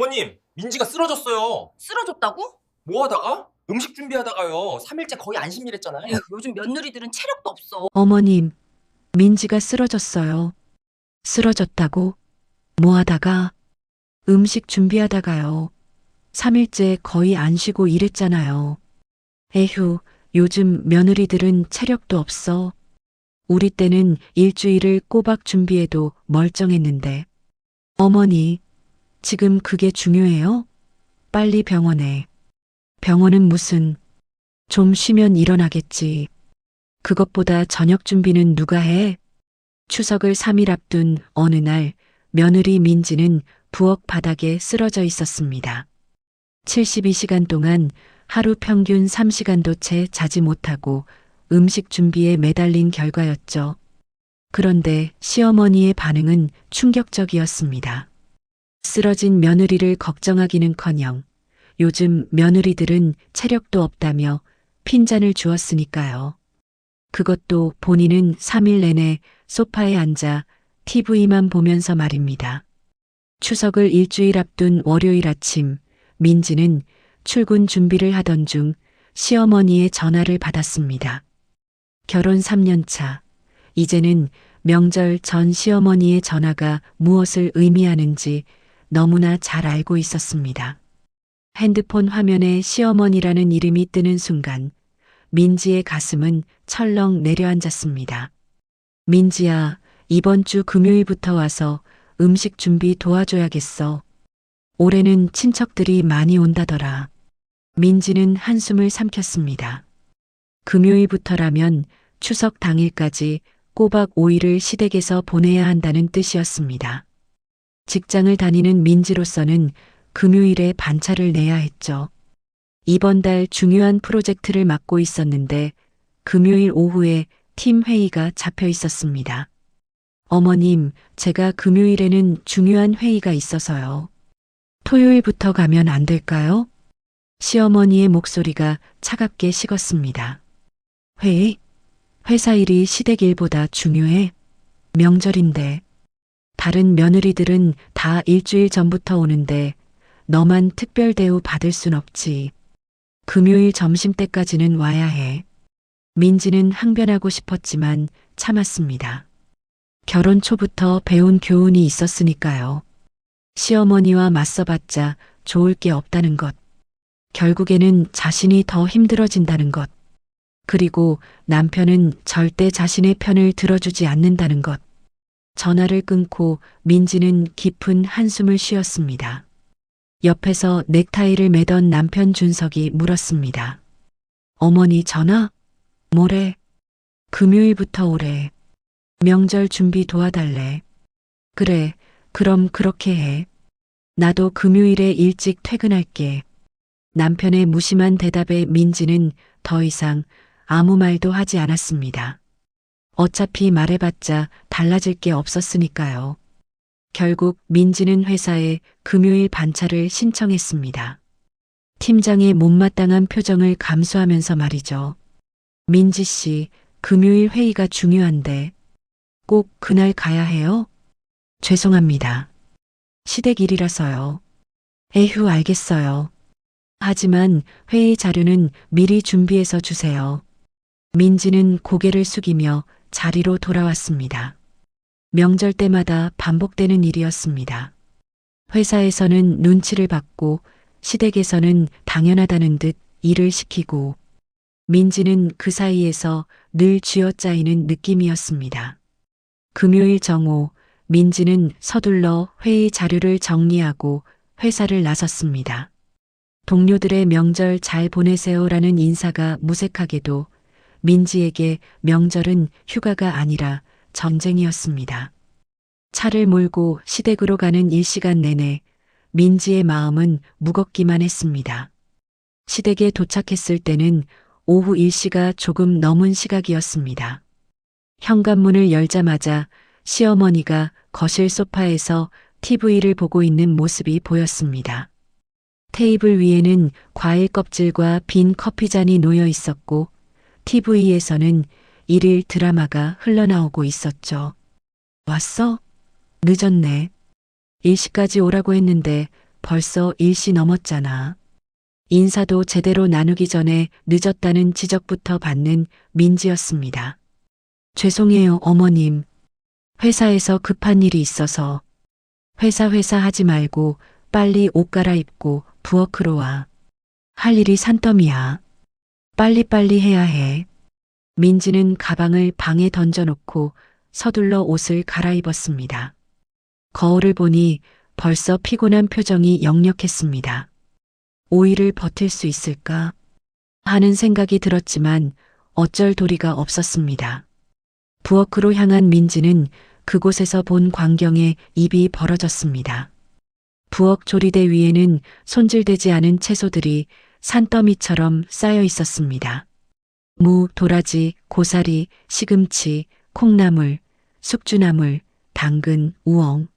어머님, 민지가 쓰러졌어요. 쓰러졌다고? 뭐 하다가? 음식 준비하다가요. 3일째 거의 안심이랬잖아요. 에휴, 요즘 며느리들은 체력도 없어. 어머님, 민지가 쓰러졌어요. 쓰러졌다고? 뭐 하다가? 음식 준비하다가요. 3일째 거의 안 쉬고 일했잖아요. 에휴, 요즘 며느리들은 체력도 없어. 우리 때는 일주일을 꼬박 준비해도 멀쩡했는데. 어머니, 지금 그게 중요해요? 빨리 병원에. 병원은 무슨, 좀 쉬면 일어나겠지. 그것보다 저녁 준비는 누가 해? 추석을 3일 앞둔 어느 날 며느리 민지는 부엌 바닥에 쓰러져 있었습니다. 72시간 동안 하루 평균 3시간도 채 자지 못하고 음식 준비에 매달린 결과였죠. 그런데 시어머니의 반응은 충격적이었습니다. 쓰러진 며느리를 걱정하기는커녕 요즘 며느리들은 체력도 없다며 핀잔을 주었으니까요. 그것도 본인은 3일 내내 소파에 앉아 TV만 보면서 말입니다. 추석을 일주일 앞둔 월요일 아침, 민지는 출근 준비를 하던 중 시어머니의 전화를 받았습니다. 결혼 3년 차, 이제는 명절 전 시어머니의 전화가 무엇을 의미하는지 너무나 잘 알고 있었습니다. 핸드폰 화면에 시어머니라는 이름이 뜨는 순간 민지의 가슴은 철렁 내려앉았습니다. 민지야, 이번 주 금요일부터 와서 음식 준비 도와줘야겠어. 올해는 친척들이 많이 온다더라. 민지는 한숨을 삼켰습니다. 금요일부터라면 추석 당일까지 꼬박 5일을 시댁에서 보내야 한다는 뜻이었습니다. 직장을 다니는 민지로서는 금요일에 반차를 내야 했죠. 이번 달 중요한 프로젝트를 맡고 있었는데 금요일 오후에 팀 회의가 잡혀 있었습니다. 어머님, 제가 금요일에는 중요한 회의가 있어서요. 토요일부터 가면 안 될까요? 시어머니의 목소리가 차갑게 식었습니다. 회의? 회사 일이 시댁 일보다 중요해? 명절인데. 다른 며느리들은 다 일주일 전부터 오는데 너만 특별 대우 받을 순 없지. 금요일 점심때까지는 와야 해. 민지는 항변하고 싶었지만 참았습니다. 결혼 초부터 배운 교훈이 있었으니까요. 시어머니와 맞서봤자 좋을 게 없다는 것. 결국에는 자신이 더 힘들어진다는 것. 그리고 남편은 절대 자신의 편을 들어주지 않는다는 것. 전화를 끊고 민지는 깊은 한숨을 쉬었습니다. 옆에서 넥타이를 매던 남편 준석이 물었습니다. 어머니 전화? 뭐래? 금요일부터 오래. 명절 준비 도와달래. 그래, 그럼 그렇게 해. 나도 금요일에 일찍 퇴근할게. 남편의 무심한 대답에 민지는 더 이상 아무 말도 하지 않았습니다. 어차피 말해봤자 달라질 게 없었으니까요. 결국 민지는 회사에 금요일 반차를 신청했습니다. 팀장의 못마땅한 표정을 감수하면서 말이죠. 민지 씨, 금요일 회의가 중요한데 꼭 그날 가야 해요? 죄송합니다. 시댁 일이라서요. 에휴, 알겠어요. 하지만 회의 자료는 미리 준비해서 주세요. 민지는 고개를 숙이며 자리로 돌아왔습니다. 명절 때마다 반복되는 일이었습니다. 회사에서는 눈치를 받고 시댁에서는 당연하다는 듯 일을 시키고 민지는 그 사이에서 늘 쥐어짜이는 느낌이었습니다. 금요일 정오, 민지는 서둘러 회의 자료를 정리하고 회사를 나섰습니다. 동료들의 명절 잘 보내세요라는 인사가 무색하게도 민지에게 명절은 휴가가 아니라 전쟁이었습니다. 차를 몰고 시댁으로 가는 1시간 내내 민지의 마음은 무겁기만 했습니다. 시댁에 도착했을 때는 오후 1시가 조금 넘은 시각이었습니다. 현관문을 열자마자 시어머니가 거실 소파에서 TV를 보고 있는 모습이 보였습니다. 테이블 위에는 과일 껍질과 빈 커피잔이 놓여 있었고 TV에서는 일일 드라마가 흘러나오고 있었죠. 왔어? 늦었네. 일시까지 오라고 했는데 벌써 1시 넘었잖아. 인사도 제대로 나누기 전에 늦었다는 지적부터 받는 민지였습니다. 죄송해요, 어머님. 회사에서 급한 일이 있어서. 회사 하지 말고 빨리 옷 갈아입고 부엌으로 와. 할 일이 산더미야. 빨리빨리 해야 해. 민지는 가방을 방에 던져놓고 서둘러 옷을 갈아입었습니다. 거울을 보니 벌써 피곤한 표정이 역력했습니다. 5일을 버틸 수 있을까 하는 생각이 들었지만 어쩔 도리가 없었습니다. 부엌으로 향한 민지는 그곳에서 본 광경에 입이 벌어졌습니다. 부엌 조리대 위에는 손질되지 않은 채소들이 산더미처럼 쌓여 있었습니다. 무, 도라지, 고사리, 시금치, 콩나물, 숙주나물, 당근, 우엉.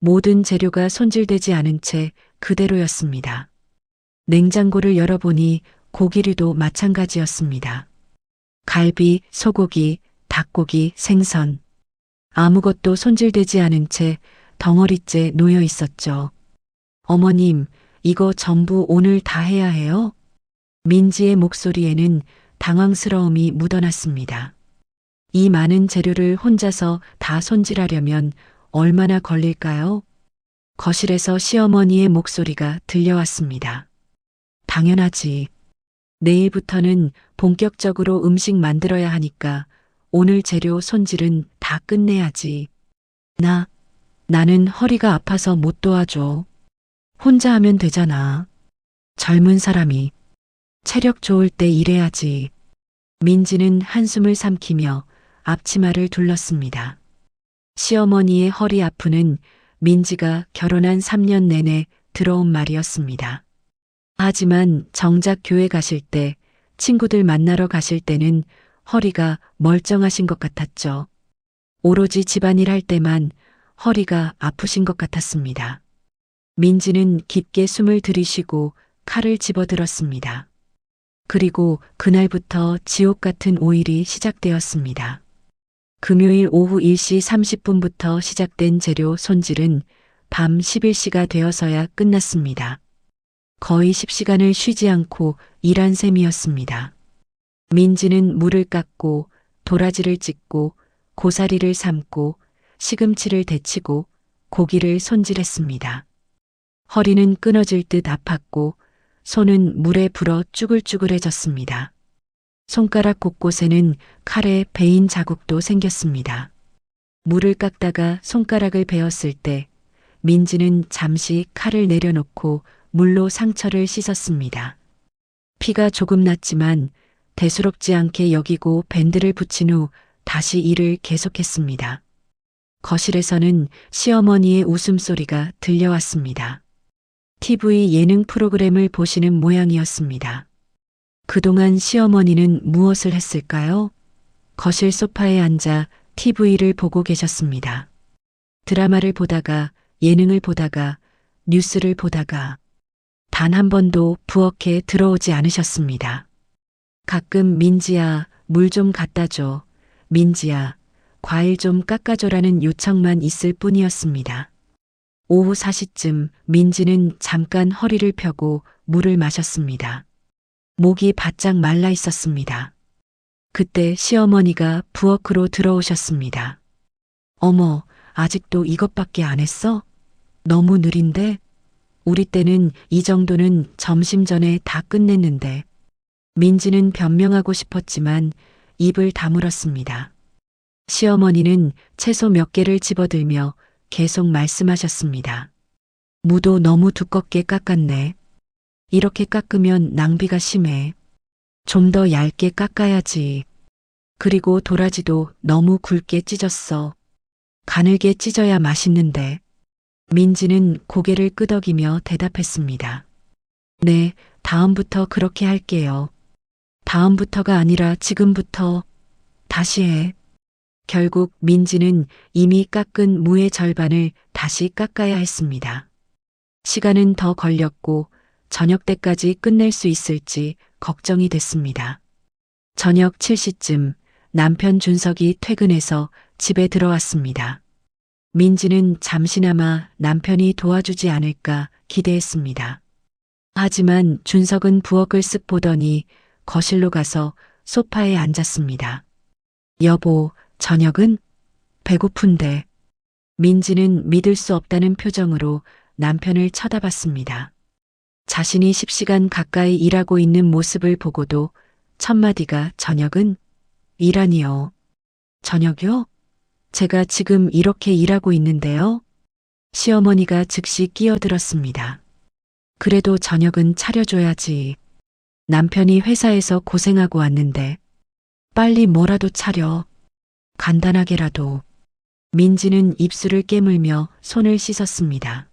모든 재료가 손질되지 않은 채 그대로였습니다. 냉장고를 열어보니 고기류도 마찬가지였습니다. 갈비, 소고기, 닭고기, 생선. 아무것도 손질되지 않은 채 덩어리째 놓여 있었죠. 어머님, 이거 전부 오늘 다 해야 해요? 민지의 목소리에는 당황스러움이 묻어났습니다. 이 많은 재료를 혼자서 다 손질하려면 얼마나 걸릴까요? 거실에서 시어머니의 목소리가 들려왔습니다. 당연하지. 내일부터는 본격적으로 음식 만들어야 하니까 오늘 재료 손질은 다 끝내야지. 나는 허리가 아파서 못 도와줘. 혼자 하면 되잖아. 젊은 사람이 체력 좋을 때 일해야지. 민지는 한숨을 삼키며 앞치마를 둘렀습니다. 시어머니의 허리 아프는 민지가 결혼한 3년 내내 들어온 말이었습니다. 하지만 정작 교회 가실 때, 친구들 만나러 가실 때는 허리가 멀쩡하신 것 같았죠. 오로지 집안일 할 때만 허리가 아프신 것 같았습니다. 민지는 깊게 숨을 들이쉬고 칼을 집어들었습니다. 그리고 그날부터 지옥 같은 5일이 시작되었습니다. 금요일 오후 1시 30분부터 시작된 재료 손질은 밤 11시가 되어서야 끝났습니다. 거의 10시간을 쉬지 않고 일한 셈이었습니다. 민지는 물을 깎고 도라지를 찢고 고사리를 삶고 시금치를 데치고 고기를 손질했습니다. 허리는 끊어질 듯 아팠고 손은 물에 불어 쭈글쭈글해졌습니다. 손가락 곳곳에는 칼에 베인 자국도 생겼습니다. 물을 깎다가 손가락을 베었을 때 민지는 잠시 칼을 내려놓고 물로 상처를 씻었습니다. 피가 조금 났지만 대수롭지 않게 여기고 밴드를 붙인 후 다시 일을 계속했습니다. 거실에서는 시어머니의 웃음소리가 들려왔습니다. TV 예능 프로그램을 보시는 모양이었습니다. 그동안 시어머니는 무엇을 했을까요? 거실 소파에 앉아 TV를 보고 계셨습니다. 드라마를 보다가 예능을 보다가 뉴스를 보다가 단 한 번도 부엌에 들어오지 않으셨습니다. 가끔 민지야, 물 좀 갖다 줘. 민지야, 과일 좀 깎아줘라는 요청만 있을 뿐이었습니다. 오후 4시쯤 민지는 잠깐 허리를 펴고 물을 마셨습니다. 목이 바짝 말라 있었습니다. 그때 시어머니가 부엌으로 들어오셨습니다. 어머, 아직도 이것밖에 안 했어? 너무 느린데? 우리 때는 이 정도는 점심 전에 다 끝냈는데. 민지는 변명하고 싶었지만 입을 다물었습니다. 시어머니는 채소 몇 개를 집어들며 계속 말씀하셨습니다. 무도 너무 두껍게 깎았네. 이렇게 깎으면 낭비가 심해. 좀 더 얇게 깎아야지. 그리고 도라지도 너무 굵게 찢었어. 가늘게 찢어야 맛있는데. 민지는 고개를 끄덕이며 대답했습니다. 네, 다음부터 그렇게 할게요. 다음부터가 아니라 지금부터 다시 해. 결국 민지는 이미 깎은 무의 절반을 다시 깎아야 했습니다. 시간은 더 걸렸고 저녁 때까지 끝낼 수 있을지 걱정이 됐습니다. 저녁 7시쯤 남편 준석이 퇴근해서 집에 들어왔습니다. 민지는 잠시나마 남편이 도와주지 않을까 기대했습니다. 하지만 준석은 부엌을 쓱 보더니 거실로 가서 소파에 앉았습니다. 여보, 저녁은? 배고픈데. 민지는 믿을 수 없다는 표정으로 남편을 쳐다봤습니다. 자신이 10시간 가까이 일하고 있는 모습을 보고도 첫마디가 저녁은? 일하니요. 저녁요? 제가 지금 이렇게 일하고 있는데요. 시어머니가 즉시 끼어들었습니다. 그래도 저녁은 차려줘야지. 남편이 회사에서 고생하고 왔는데 빨리 뭐라도 차려. 간단하게라도. 민지는 입술을 깨물며 손을 씻었습니다.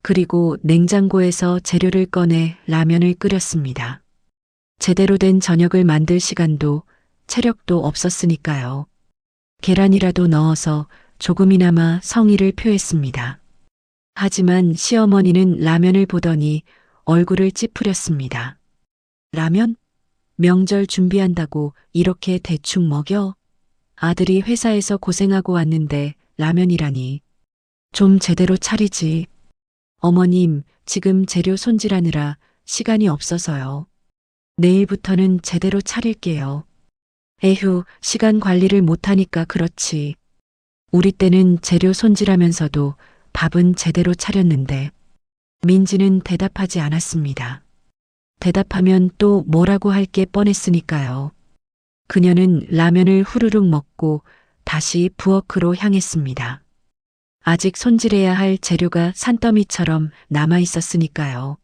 그리고 냉장고에서 재료를 꺼내 라면을 끓였습니다. 제대로 된 저녁을 만들 시간도 체력도 없었으니까요. 계란이라도 넣어서 조금이나마 성의를 표했습니다. 하지만 시어머니는 라면을 보더니 얼굴을 찌푸렸습니다. 라면? 명절 준비한다고 이렇게 대충 먹여? 아들이 회사에서 고생하고 왔는데 라면이라니. 좀 제대로 차리지. 어머님, 지금 재료 손질하느라 시간이 없어서요. 내일부터는 제대로 차릴게요. 에휴, 시간 관리를 못하니까 그렇지. 우리 때는 재료 손질하면서도 밥은 제대로 차렸는데. 민지는 대답하지 않았습니다. 대답하면 또 뭐라고 할 게 뻔했으니까요. 그녀는 라면을 후루룩 먹고 다시 부엌으로 향했습니다. 아직 손질해야 할 재료가 산더미처럼 남아 있었으니까요.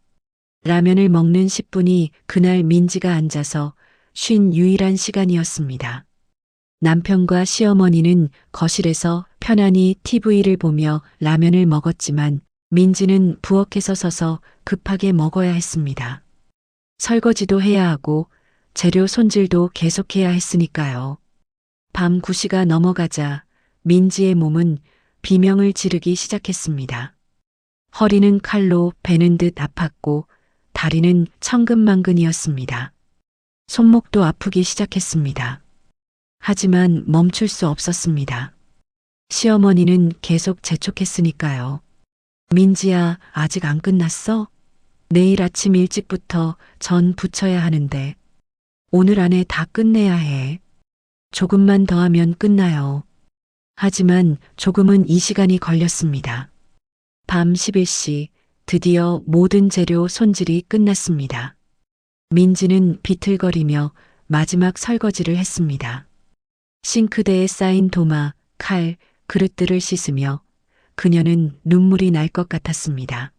라면을 먹는 10분이 그날 민지가 앉아서 쉰 유일한 시간이었습니다. 남편과 시어머니는 거실에서 편안히 TV를 보며 라면을 먹었지만 민지는 부엌에서 서서 급하게 먹어야 했습니다. 설거지도 해야 하고 재료 손질도 계속해야 했으니까요. 밤 9시가 넘어가자 민지의 몸은 비명을 지르기 시작했습니다. 허리는 칼로 베는 듯 아팠고 다리는 천근만근이었습니다. 손목도 아프기 시작했습니다. 하지만 멈출 수 없었습니다. 시어머니는 계속 재촉했으니까요. 민지야, 아직 안 끝났어? 내일 아침 일찍부터 전 부쳐야 하는데 오늘 안에 다 끝내야 해. 조금만 더 하면 끝나요. 하지만 조금은 이 시간이 걸렸습니다. 밤 11시 드디어 모든 재료 손질이 끝났습니다. 민지는 비틀거리며 마지막 설거지를 했습니다. 싱크대에 쌓인 도마, 칼, 그릇들을 씻으며 그녀는 눈물이 날 것 같았습니다.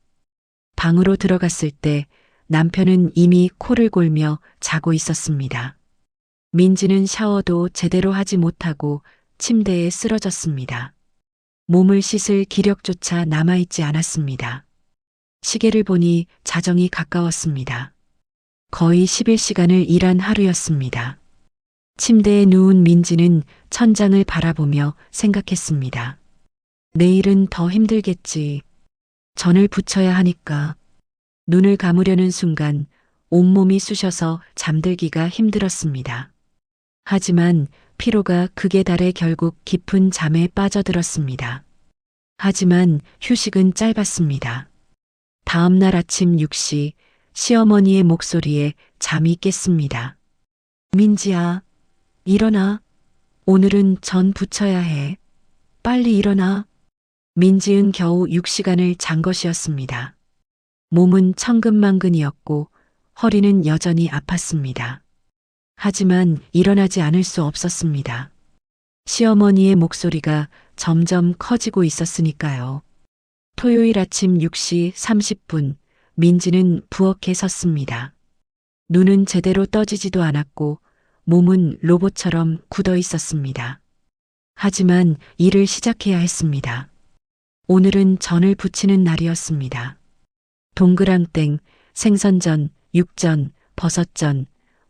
방으로 들어갔을 때 남편은 이미 코를 골며 자고 있었습니다. 민지는 샤워도 제대로 하지 못하고 침대에 쓰러졌습니다. 몸을 씻을 기력조차 남아있지 않았습니다. 시계를 보니 자정이 가까웠습니다. 거의 11시간을 일한 하루였습니다. 침대에 누운 민지는 천장을 바라보며 생각했습니다. 내일은 더 힘들겠지. 전을 부쳐야 하니까. 눈을 감으려는 순간 온몸이 쑤셔서 잠들기가 힘들었습니다. 하지만 피로가 극에 달해 결국 깊은 잠에 빠져들었습니다. 하지만 휴식은 짧았습니다. 다음 날 아침 6시 시어머니의 목소리에 잠이 깼습니다. 민지야, 일어나. 오늘은 전 부쳐야 해. 빨리 일어나. 민지은 겨우 6시간을 잔 것이었습니다. 몸은 천근만근이었고 허리는 여전히 아팠습니다. 하지만 일어나지 않을 수 없었습니다. 시어머니의 목소리가 점점 커지고 있었으니까요. 토요일 아침 6시 30분 민지는 부엌에 섰습니다. 눈은 제대로 떠지지도 않았고 몸은 로봇처럼 굳어 있었습니다. 하지만 일을 시작해야 했습니다. 오늘은 전을 부치는 날이었습니다. 동그랑땡, 생선전, 육전, 버섯전,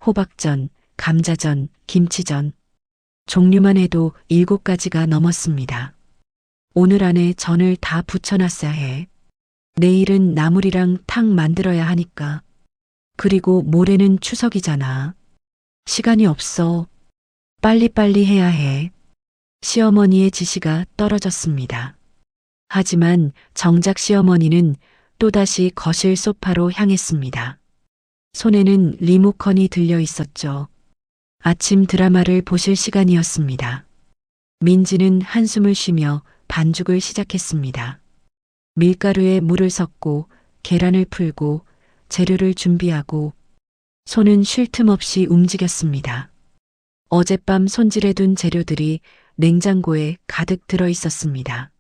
호박전, 감자전, 김치전. 종류만 해도 7가지가 넘었습니다. 오늘 안에 전을 다 부쳐놨어야 해. 내일은 나물이랑 탕 만들어야 하니까. 그리고 모레는 추석이잖아. 시간이 없어. 빨리빨리 해야 해. 시어머니의 지시가 떨어졌습니다. 하지만 정작 시어머니는 또다시 거실 소파로 향했습니다. 손에는 리모컨이 들려 있었죠. 아침 드라마를 보실 시간이었습니다. 민지는 한숨을 쉬며 반죽을 시작했습니다. 밀가루에 물을 섞고 계란을 풀고 재료를 준비하고 손은 쉴 틈 없이 움직였습니다. 어젯밤 손질해둔 재료들이 냉장고에 가득 들어 있었습니다.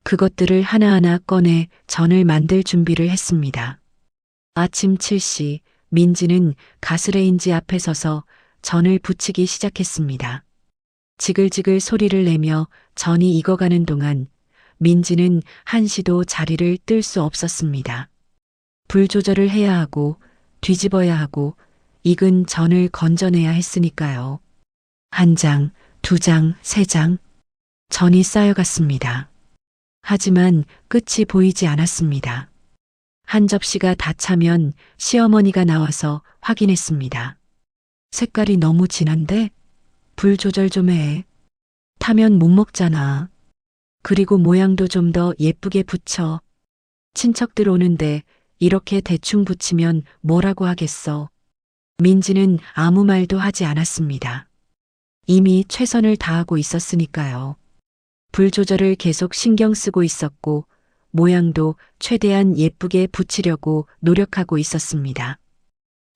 그것들을 하나하나 꺼내 전을 만들 준비를 했습니다. 아침 7시 민지는 가스레인지 앞에 서서 전을 부치기 시작했습니다. 지글지글 소리를 내며 전이 익어가는 동안 민지는 한시도 자리를 뜰 수 없었습니다. 불 조절을 해야 하고 뒤집어야 하고 익은 전을 건져내야 했으니까요. 한 장, 두 장, 세 장. 전이 쌓여갔습니다. 하지만 끝이 보이지 않았습니다. 한 접시가 다 차면 시어머니가 나와서 확인했습니다. 색깔이 너무 진한데? 불 조절 좀 해. 타면 못 먹잖아. 그리고 모양도 좀 더 예쁘게 붙여. 친척들 오는데 이렇게 대충 붙이면 뭐라고 하겠어. 민지는 아무 말도 하지 않았습니다. 이미 최선을 다하고 있었으니까요. 불 조절을 계속 신경 쓰고 있었고 모양도 최대한 예쁘게 붙이려고 노력하고 있었습니다.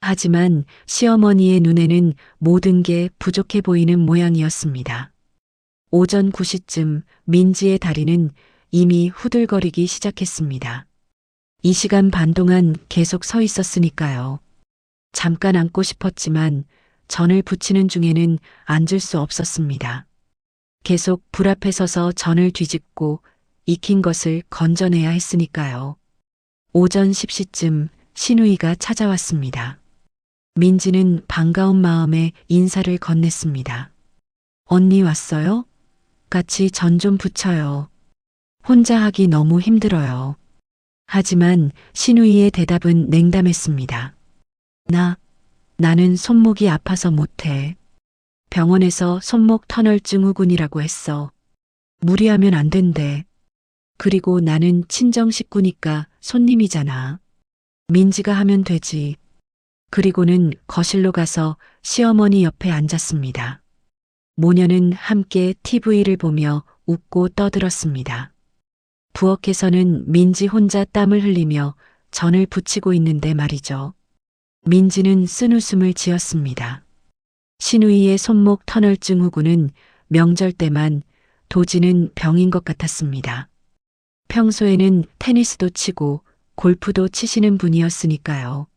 하지만 시어머니의 눈에는 모든 게 부족해 보이는 모양이었습니다. 오전 9시쯤 민지의 다리는 이미 후들거리기 시작했습니다. 이 시간 반 동안 계속 서 있었으니까요. 잠깐 앉고 싶었지만 전을 부치는 중에는 앉을 수 없었습니다. 계속 불 앞에 서서 전을 뒤집고 익힌 것을 건져내야 했으니까요. 오전 10시쯤 시누이가 찾아왔습니다. 민지는 반가운 마음에 인사를 건넸습니다. 언니 왔어요? 같이 전 좀 부쳐요. 혼자 하기 너무 힘들어요. 하지만 시누이의 대답은 냉담했습니다. 나는 손목이 아파서 못해. 병원에서 손목 터널 증후군이라고 했어. 무리하면 안 된대. 그리고 나는 친정 식구니까 손님이잖아. 민지가 하면 되지. 그리고는 거실로 가서 시어머니 옆에 앉았습니다. 모녀는 함께 TV를 보며 웃고 떠들었습니다. 부엌에서는 민지 혼자 땀을 흘리며 전을 부치고 있는데 말이죠. 민지는 쓴웃음을 지었습니다. 시누이의 손목 터널 증후군은 명절 때만 도지는 병인 것 같았습니다. 평소에는 테니스도 치고 골프도 치시는 분이었으니까요.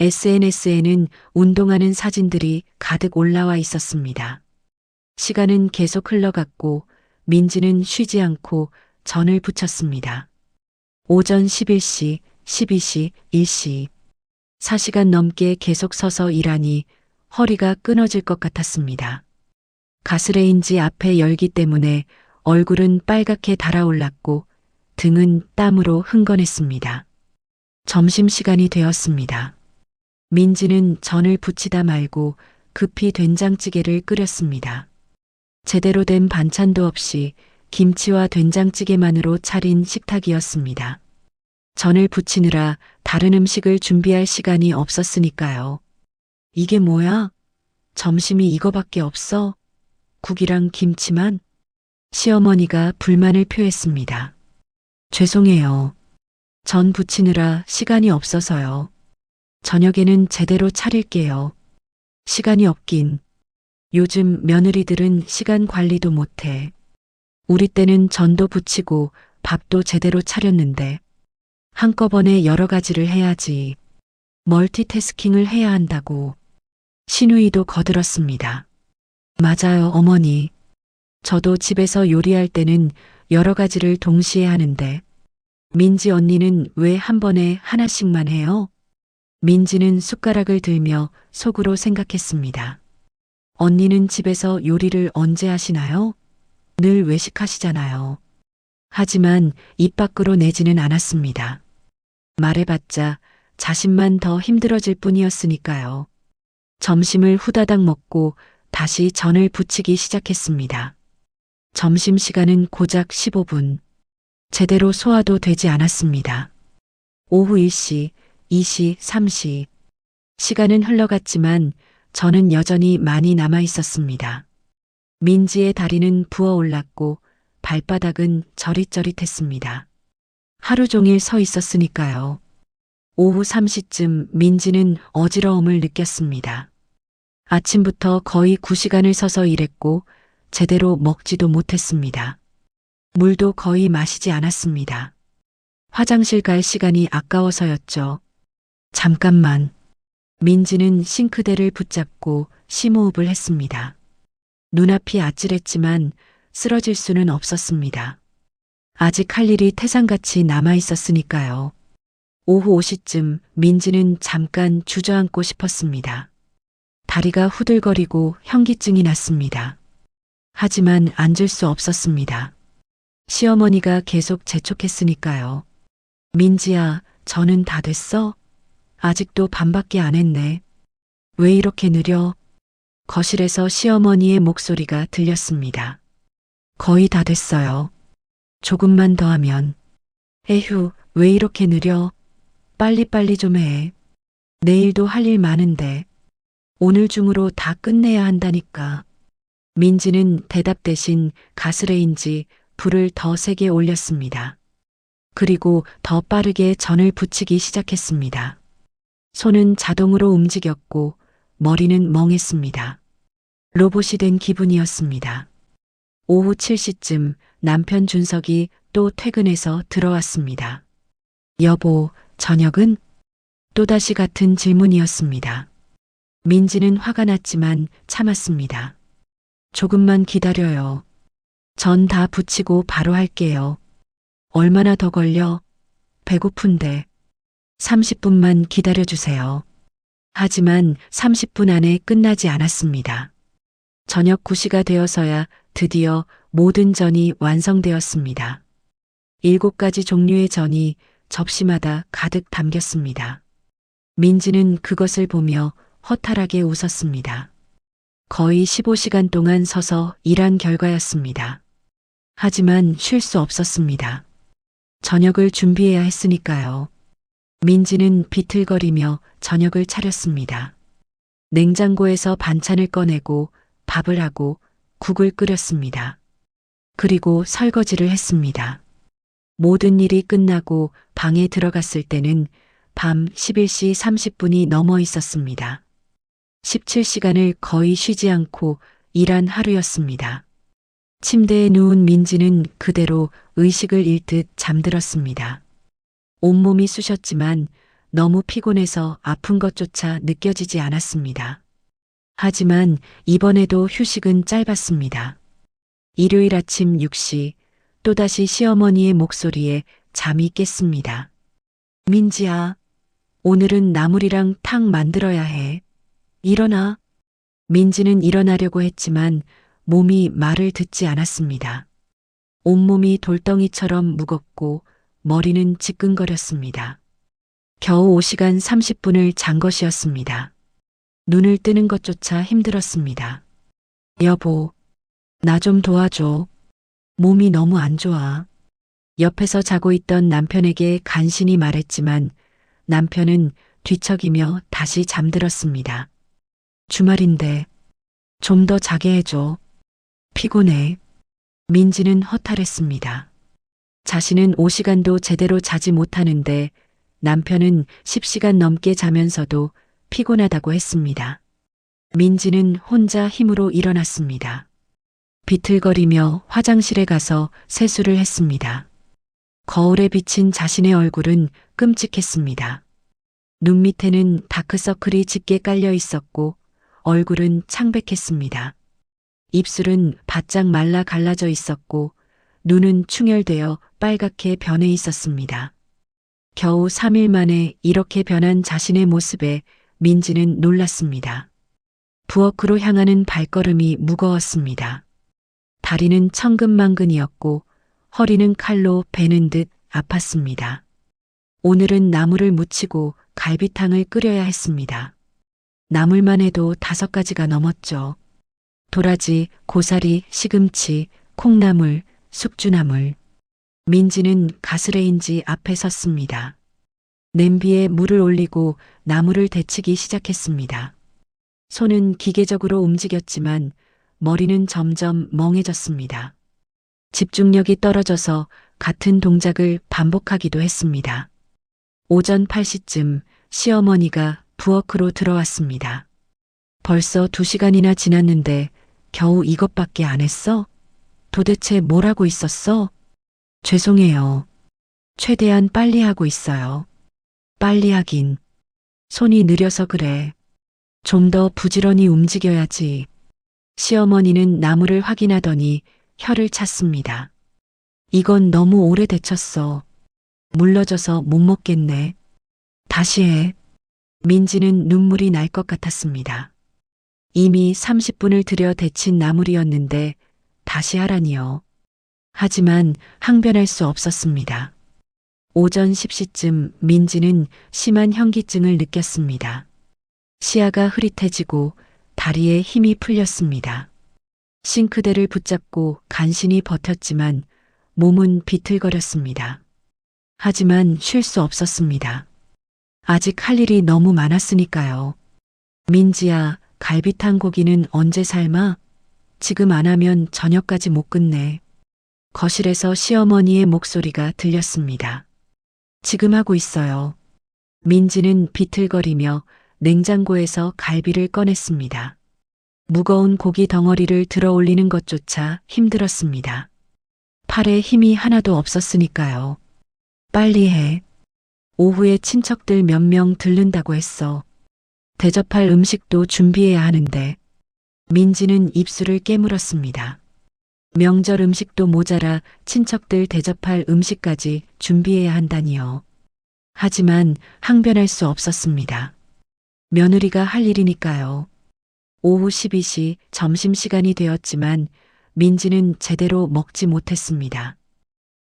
SNS에는 운동하는 사진들이 가득 올라와 있었습니다. 시간은 계속 흘러갔고 민지는 쉬지 않고 전을 부쳤습니다. 오전 11시, 12시, 1시. 4시간 넘게 계속 서서 일하니 허리가 끊어질 것 같았습니다. 가스레인지 앞에 열기 때문에 얼굴은 빨갛게 달아올랐고 등은 땀으로 흥건했습니다. 점심시간이 되었습니다. 민지는 전을 부치다 말고 급히 된장찌개를 끓였습니다. 제대로 된 반찬도 없이 김치와 된장찌개만으로 차린 식탁이었습니다. 전을 부치느라 다른 음식을 준비할 시간이 없었으니까요. 이게 뭐야? 점심이 이거밖에 없어? 국이랑 김치만? 시어머니가 불만을 표했습니다. 죄송해요. 전 부치느라 시간이 없어서요. 저녁에는 제대로 차릴게요. 시간이 없긴. 요즘 며느리들은 시간 관리도 못해. 우리 때는 전도 부치고 밥도 제대로 차렸는데 한꺼번에 여러 가지를 해야지. 멀티태스킹을 해야 한다고. 시누이도 거들었습니다. 맞아요, 어머니. 저도 집에서 요리할 때는 여러 가지를 동시에 하는데 민지 언니는 왜 한 번에 하나씩만 해요? 민지는 숟가락을 들며 속으로 생각했습니다. 언니는 집에서 요리를 언제 하시나요? 늘 외식하시잖아요. 하지만 입 밖으로 내지는 않았습니다. 말해봤자 자신만 더 힘들어질 뿐이었으니까요. 점심을 후다닥 먹고 다시 전을 부치기 시작했습니다. 점심시간은 고작 15분. 제대로 소화도 되지 않았습니다. 오후 1시, 2시, 3시. 시간은 흘러갔지만 저는 여전히 많이 남아 있었습니다. 민지의 다리는 부어올랐고 발바닥은 저릿저릿했습니다. 하루 종일 서 있었으니까요. 오후 3시쯤 민지는 어지러움을 느꼈습니다. 아침부터 거의 9시간을 서서 일했고 제대로 먹지도 못했습니다. 물도 거의 마시지 않았습니다. 화장실 갈 시간이 아까워서였죠. 잠깐만. 민지는 싱크대를 붙잡고 심호흡을 했습니다. 눈앞이 아찔했지만 쓰러질 수는 없었습니다. 아직 할 일이 태산같이 남아 있었으니까요. 오후 5시쯤 민지는 잠깐 주저앉고 싶었습니다. 다리가 후들거리고 현기증이 났습니다. 하지만 앉을 수 없었습니다. 시어머니가 계속 재촉했으니까요. 민지야, 저는 다 됐어? 아직도 반밖에 안 했네. 왜 이렇게 느려? 거실에서 시어머니의 목소리가 들렸습니다. 거의 다 됐어요. 조금만 더 하면. 에휴, 왜 이렇게 느려? 빨리빨리 좀 해. 내일도 할 일 많은데. 오늘 중으로 다 끝내야 한다니까. 민지는 대답 대신 가스레인지 불을 더 세게 올렸습니다. 그리고 더 빠르게 전을 붙이기 시작했습니다. 손은 자동으로 움직였고 머리는 멍했습니다. 로봇이 된 기분이었습니다. 오후 7시쯤 남편 준석이 또 퇴근해서 들어왔습니다. 여보, 저녁은? 또다시 같은 질문이었습니다. 민지는 화가 났지만 참았습니다. 조금만 기다려요. 전 다 붙이고 바로 할게요. 얼마나 더 걸려? 배고픈데. 30분만 기다려주세요. 하지만 30분 안에 끝나지 않았습니다. 저녁 9시가 되어서야 드디어 모든 전이 완성되었습니다. 7가지 종류의 전이 접시마다 가득 담겼습니다. 민지는 그것을 보며 허탈하게 웃었습니다. 거의 15시간 동안 서서 일한 결과였습니다. 하지만 쉴 수 없었습니다. 저녁을 준비해야 했으니까요. 민지는 비틀거리며 저녁을 차렸습니다. 냉장고에서 반찬을 꺼내고 밥을 하고 국을 끓였습니다. 그리고 설거지를 했습니다. 모든 일이 끝나고 방에 들어갔을 때는 밤 11시 30분이 넘어 있었습니다. 17시간을 거의 쉬지 않고 일한 하루였습니다. 침대에 누운 민지는 그대로 의식을 잃듯 잠들었습니다. 온몸이 쑤셨지만 너무 피곤해서 아픈 것조차 느껴지지 않았습니다. 하지만 이번에도 휴식은 짧았습니다. 일요일 아침 6시 또다시 시어머니의 목소리에 잠이 깼습니다. 민지야, 오늘은 나물이랑 탕 만들어야 해. 일어나. 민지는 일어나려고 했지만 몸이 말을 듣지 않았습니다. 온몸이 돌덩이처럼 무겁고 머리는 지끈거렸습니다. 겨우 5시간 30분을 잔 것이었습니다. 눈을 뜨는 것조차 힘들었습니다. 여보, 나 좀 도와줘. 몸이 너무 안 좋아. 옆에서 자고 있던 남편에게 간신히 말했지만 남편은 뒤척이며 다시 잠들었습니다. 주말인데 좀 더 자게 해줘. 피곤해. 민지는 허탈했습니다. 자신은 5시간도 제대로 자지 못하는데 남편은 10시간 넘게 자면서도 피곤하다고 했습니다. 민지는 혼자 힘으로 일어났습니다. 비틀거리며 화장실에 가서 세수를 했습니다. 거울에 비친 자신의 얼굴은 끔찍했습니다. 눈 밑에는 다크서클이 짙게 깔려 있었고 얼굴은 창백했습니다. 입술은 바짝 말라 갈라져 있었고 눈은 충혈되어 빨갛게 변해 있었습니다. 겨우 3일 만에 이렇게 변한 자신의 모습에 민지는 놀랐습니다. 부엌으로 향하는 발걸음이 무거웠습니다. 다리는 천근만근이었고 허리는 칼로 베는 듯 아팠습니다. 오늘은 나물을 무치고 갈비탕을 끓여야 했습니다. 나물만 해도 5가지가 넘었죠. 도라지, 고사리, 시금치, 콩나물, 숙주나물. 민지는 가스레인지 앞에 섰습니다. 냄비에 물을 올리고 나무를 데치기 시작했습니다. 손은 기계적으로 움직였지만 머리는 점점 멍해졌습니다. 집중력이 떨어져서 같은 동작을 반복하기도 했습니다. 오전 8시쯤 시어머니가 부엌으로 들어왔습니다. 벌써 2시간이나 지났는데 겨우 이것밖에 안 했어? 도대체 뭘 하고 있었어? 죄송해요. 최대한 빨리 하고 있어요. 빨리 하긴. 손이 느려서 그래. 좀 더 부지런히 움직여야지. 시어머니는 나무를 확인하더니 혀를 찼습니다. 이건 너무 오래 데쳤어. 물러져서 못 먹겠네. 다시 해. 민지는 눈물이 날 것 같았습니다. 이미 30분을 들여 데친 나물이었는데 다시 하라니요. 하지만 항변할 수 없었습니다. 오전 10시쯤 민지는 심한 현기증을 느꼈습니다. 시야가 흐릿해지고 다리에 힘이 풀렸습니다. 싱크대를 붙잡고 간신히 버텼지만 몸은 비틀거렸습니다. 하지만 쉴 수 없었습니다. 아직 할 일이 너무 많았으니까요. 민지야, 갈비탕 고기는 언제 삶아? 지금 안 하면 저녁까지 못 끝내. 거실에서 시어머니의 목소리가 들렸습니다. 지금 하고 있어요. 민지는 비틀거리며 냉장고에서 갈비를 꺼냈습니다. 무거운 고기 덩어리를 들어 올리는 것조차 힘들었습니다. 팔에 힘이 하나도 없었으니까요. 빨리 해. 오후에 친척들 몇 명 들른다고 했어. 대접할 음식도 준비해야 하는데. 민지는 입술을 깨물었습니다. 명절 음식도 모자라 친척들 대접할 음식까지 준비해야 한다니요. 하지만 항변할 수 없었습니다. 며느리가 할 일이니까요. 오후 12시 점심시간이 되었지만 민지는 제대로 먹지 못했습니다.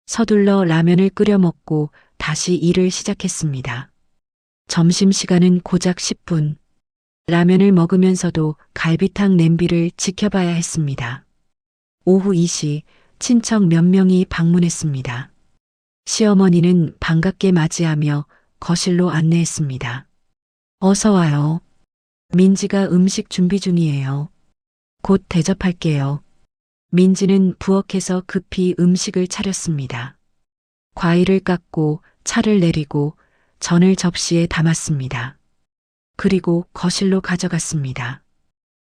서둘러 라면을 끓여 먹고 다시 일을 시작했습니다. 점심시간은 고작 10분. 라면을 먹으면서도 갈비탕 냄비를 지켜봐야 했습니다. 오후 2시 친척 몇 명이 방문했습니다. 시어머니는 반갑게 맞이하며 거실로 안내했습니다. 어서 와요. 민지가 음식 준비 중이에요. 곧 대접할게요. 민지는 부엌에서 급히 음식을 차렸습니다. 과일을 깎고 차를 내리고 전을 접시에 담았습니다. 그리고 거실로 가져갔습니다.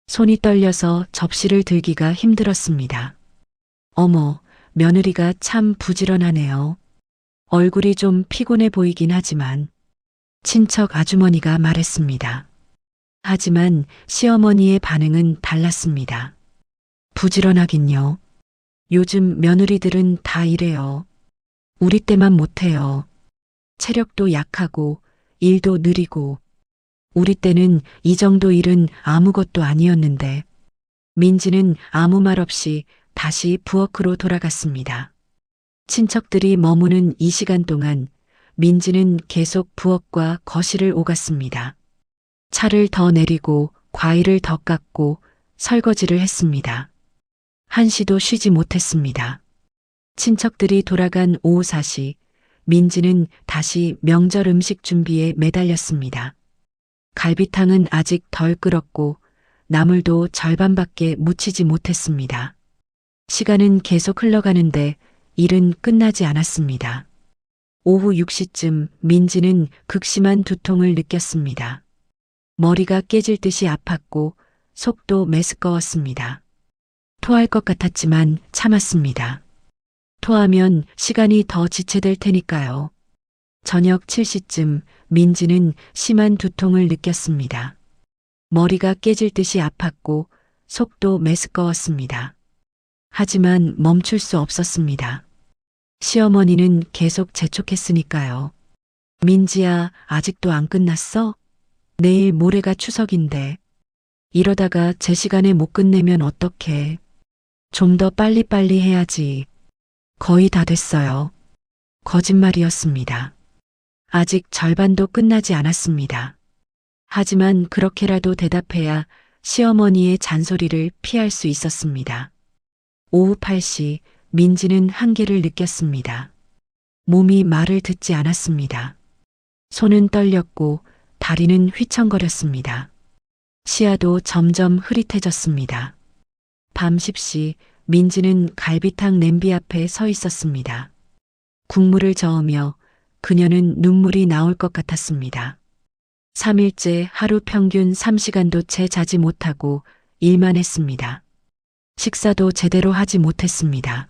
손이 떨려서 접시를 들기가 힘들었습니다. 어머, 며느리가 참 부지런하네요. 얼굴이 좀 피곤해 보이긴 하지만 친척 아주머니가 말했습니다. 하지만 시어머니의 반응은 달랐습니다. 부지런하긴요. 요즘 며느리들은 다 이래요. 우리 때만 못해요. 체력도 약하고 일도 느리고 우리 때는 이 정도 일은 아무것도 아니었는데 민지는 아무 말 없이 다시 부엌으로 돌아갔습니다. 친척들이 머무는 이 시간 동안 민지는 계속 부엌과 거실을 오갔습니다. 차를 더 내리고 과일을 더 깎고 설거지를 했습니다. 한시도 쉬지 못했습니다. 친척들이 돌아간 오후 4시 민지는 다시 명절 음식 준비에 매달렸습니다. 갈비탕은 아직 덜 끓었고 나물도 절반밖에 무치지 못했습니다. 시간은 계속 흘러가는데 일은 끝나지 않았습니다. 오후 6시쯤 민지는 극심한 두통을 느꼈습니다. 머리가 깨질 듯이 아팠고 속도 메스꺼웠습니다. 토할 것 같았지만 참았습니다. 토하면 시간이 더 지체될 테니까요. 저녁 7시쯤 민지는 심한 두통을 느꼈습니다. 머리가 깨질 듯이 아팠고 속도 메스꺼웠습니다. 하지만 멈출 수 없었습니다. 시어머니는 계속 재촉했으니까요. 민지야, 아직도 안 끝났어? 내일 모레가 추석인데. 이러다가 제 시간에 못 끝내면 어떡해. 좀 더 빨리빨리 해야지. 거의 다 됐어요. 거짓말이었습니다. 아직 절반도 끝나지 않았습니다. 하지만 그렇게라도 대답해야 시어머니의 잔소리를 피할 수 있었습니다. 오후 8시 민지는 한계를 느꼈습니다. 몸이 말을 듣지 않았습니다. 손은 떨렸고 다리는 휘청거렸습니다. 시야도 점점 흐릿해졌습니다. 밤 10시 민지는 갈비탕 냄비 앞에 서 있었습니다. 국물을 저으며 그녀는 눈물이 나올 것 같았습니다. 3일째 하루 평균 3시간도 채 자지 못하고 일만 했습니다. 식사도 제대로 하지 못했습니다.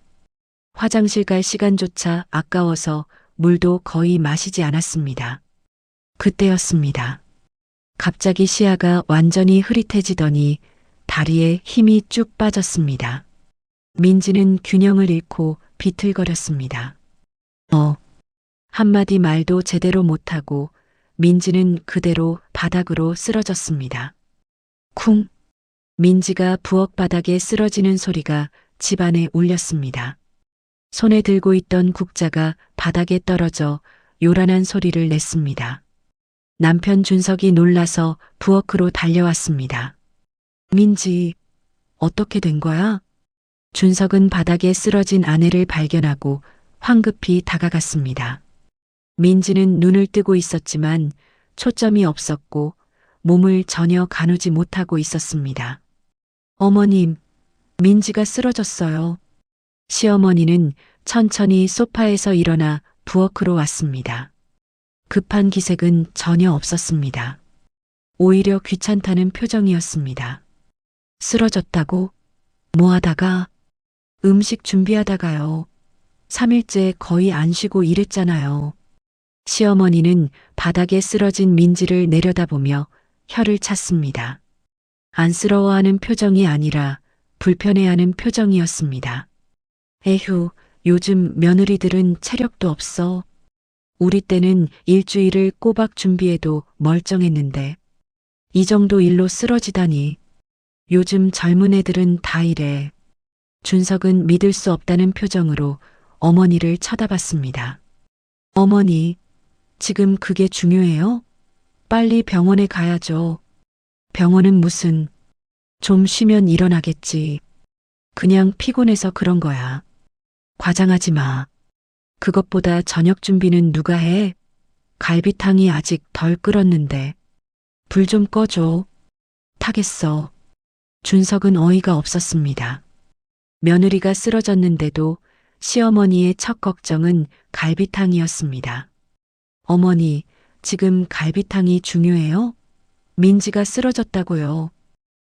화장실 갈 시간조차 아까워서 물도 거의 마시지 않았습니다. 그때였습니다. 갑자기 시야가 완전히 흐릿해지더니 다리에 힘이 쭉 빠졌습니다. 민지는 균형을 잃고 비틀거렸습니다. 한마디 말도 제대로 못하고 민지는 그대로 바닥으로 쓰러졌습니다. 쿵! 민지가 부엌 바닥에 쓰러지는 소리가 집안에 울렸습니다. 손에 들고 있던 국자가 바닥에 떨어져 요란한 소리를 냈습니다. 남편 준석이 놀라서 부엌으로 달려왔습니다. 민지, 어떻게 된 거야? 준석은 바닥에 쓰러진 아내를 발견하고 황급히 다가갔습니다. 민지는 눈을 뜨고 있었지만 초점이 없었고 몸을 전혀 가누지 못하고 있었습니다. 어머님, 민지가 쓰러졌어요. 시어머니는 천천히 소파에서 일어나 부엌으로 왔습니다. 급한 기색은 전혀 없었습니다. 오히려 귀찮다는 표정이었습니다. 쓰러졌다고? 뭐 하다가? 음식 준비하다가요. 3일째 거의 안 쉬고 일했잖아요. 시어머니는 바닥에 쓰러진 민지를 내려다보며 혀를 찼습니다. 안쓰러워하는 표정이 아니라 불편해하는 표정이었습니다. 에휴, 요즘 며느리들은 체력도 없어. 우리 때는 일주일을 꼬박 준비해도 멀쩡했는데 이 정도 일로 쓰러지다니. 요즘 젊은 애들은 다 이래. 준석은 믿을 수 없다는 표정으로 어머니를 쳐다봤습니다. 어머니, 지금 그게 중요해요? 빨리 병원에 가야죠. 병원은 무슨, 좀 쉬면 일어나겠지. 그냥 피곤해서 그런 거야. 과장하지 마. 그것보다 저녁 준비는 누가 해? 갈비탕이 아직 덜 끓었는데. 불 좀 꺼줘. 타겠어. 준석은 어이가 없었습니다. 며느리가 쓰러졌는데도 시어머니의 첫 걱정은 갈비탕이었습니다. 어머니, 지금 갈비탕이 중요해요? 민지가 쓰러졌다고요.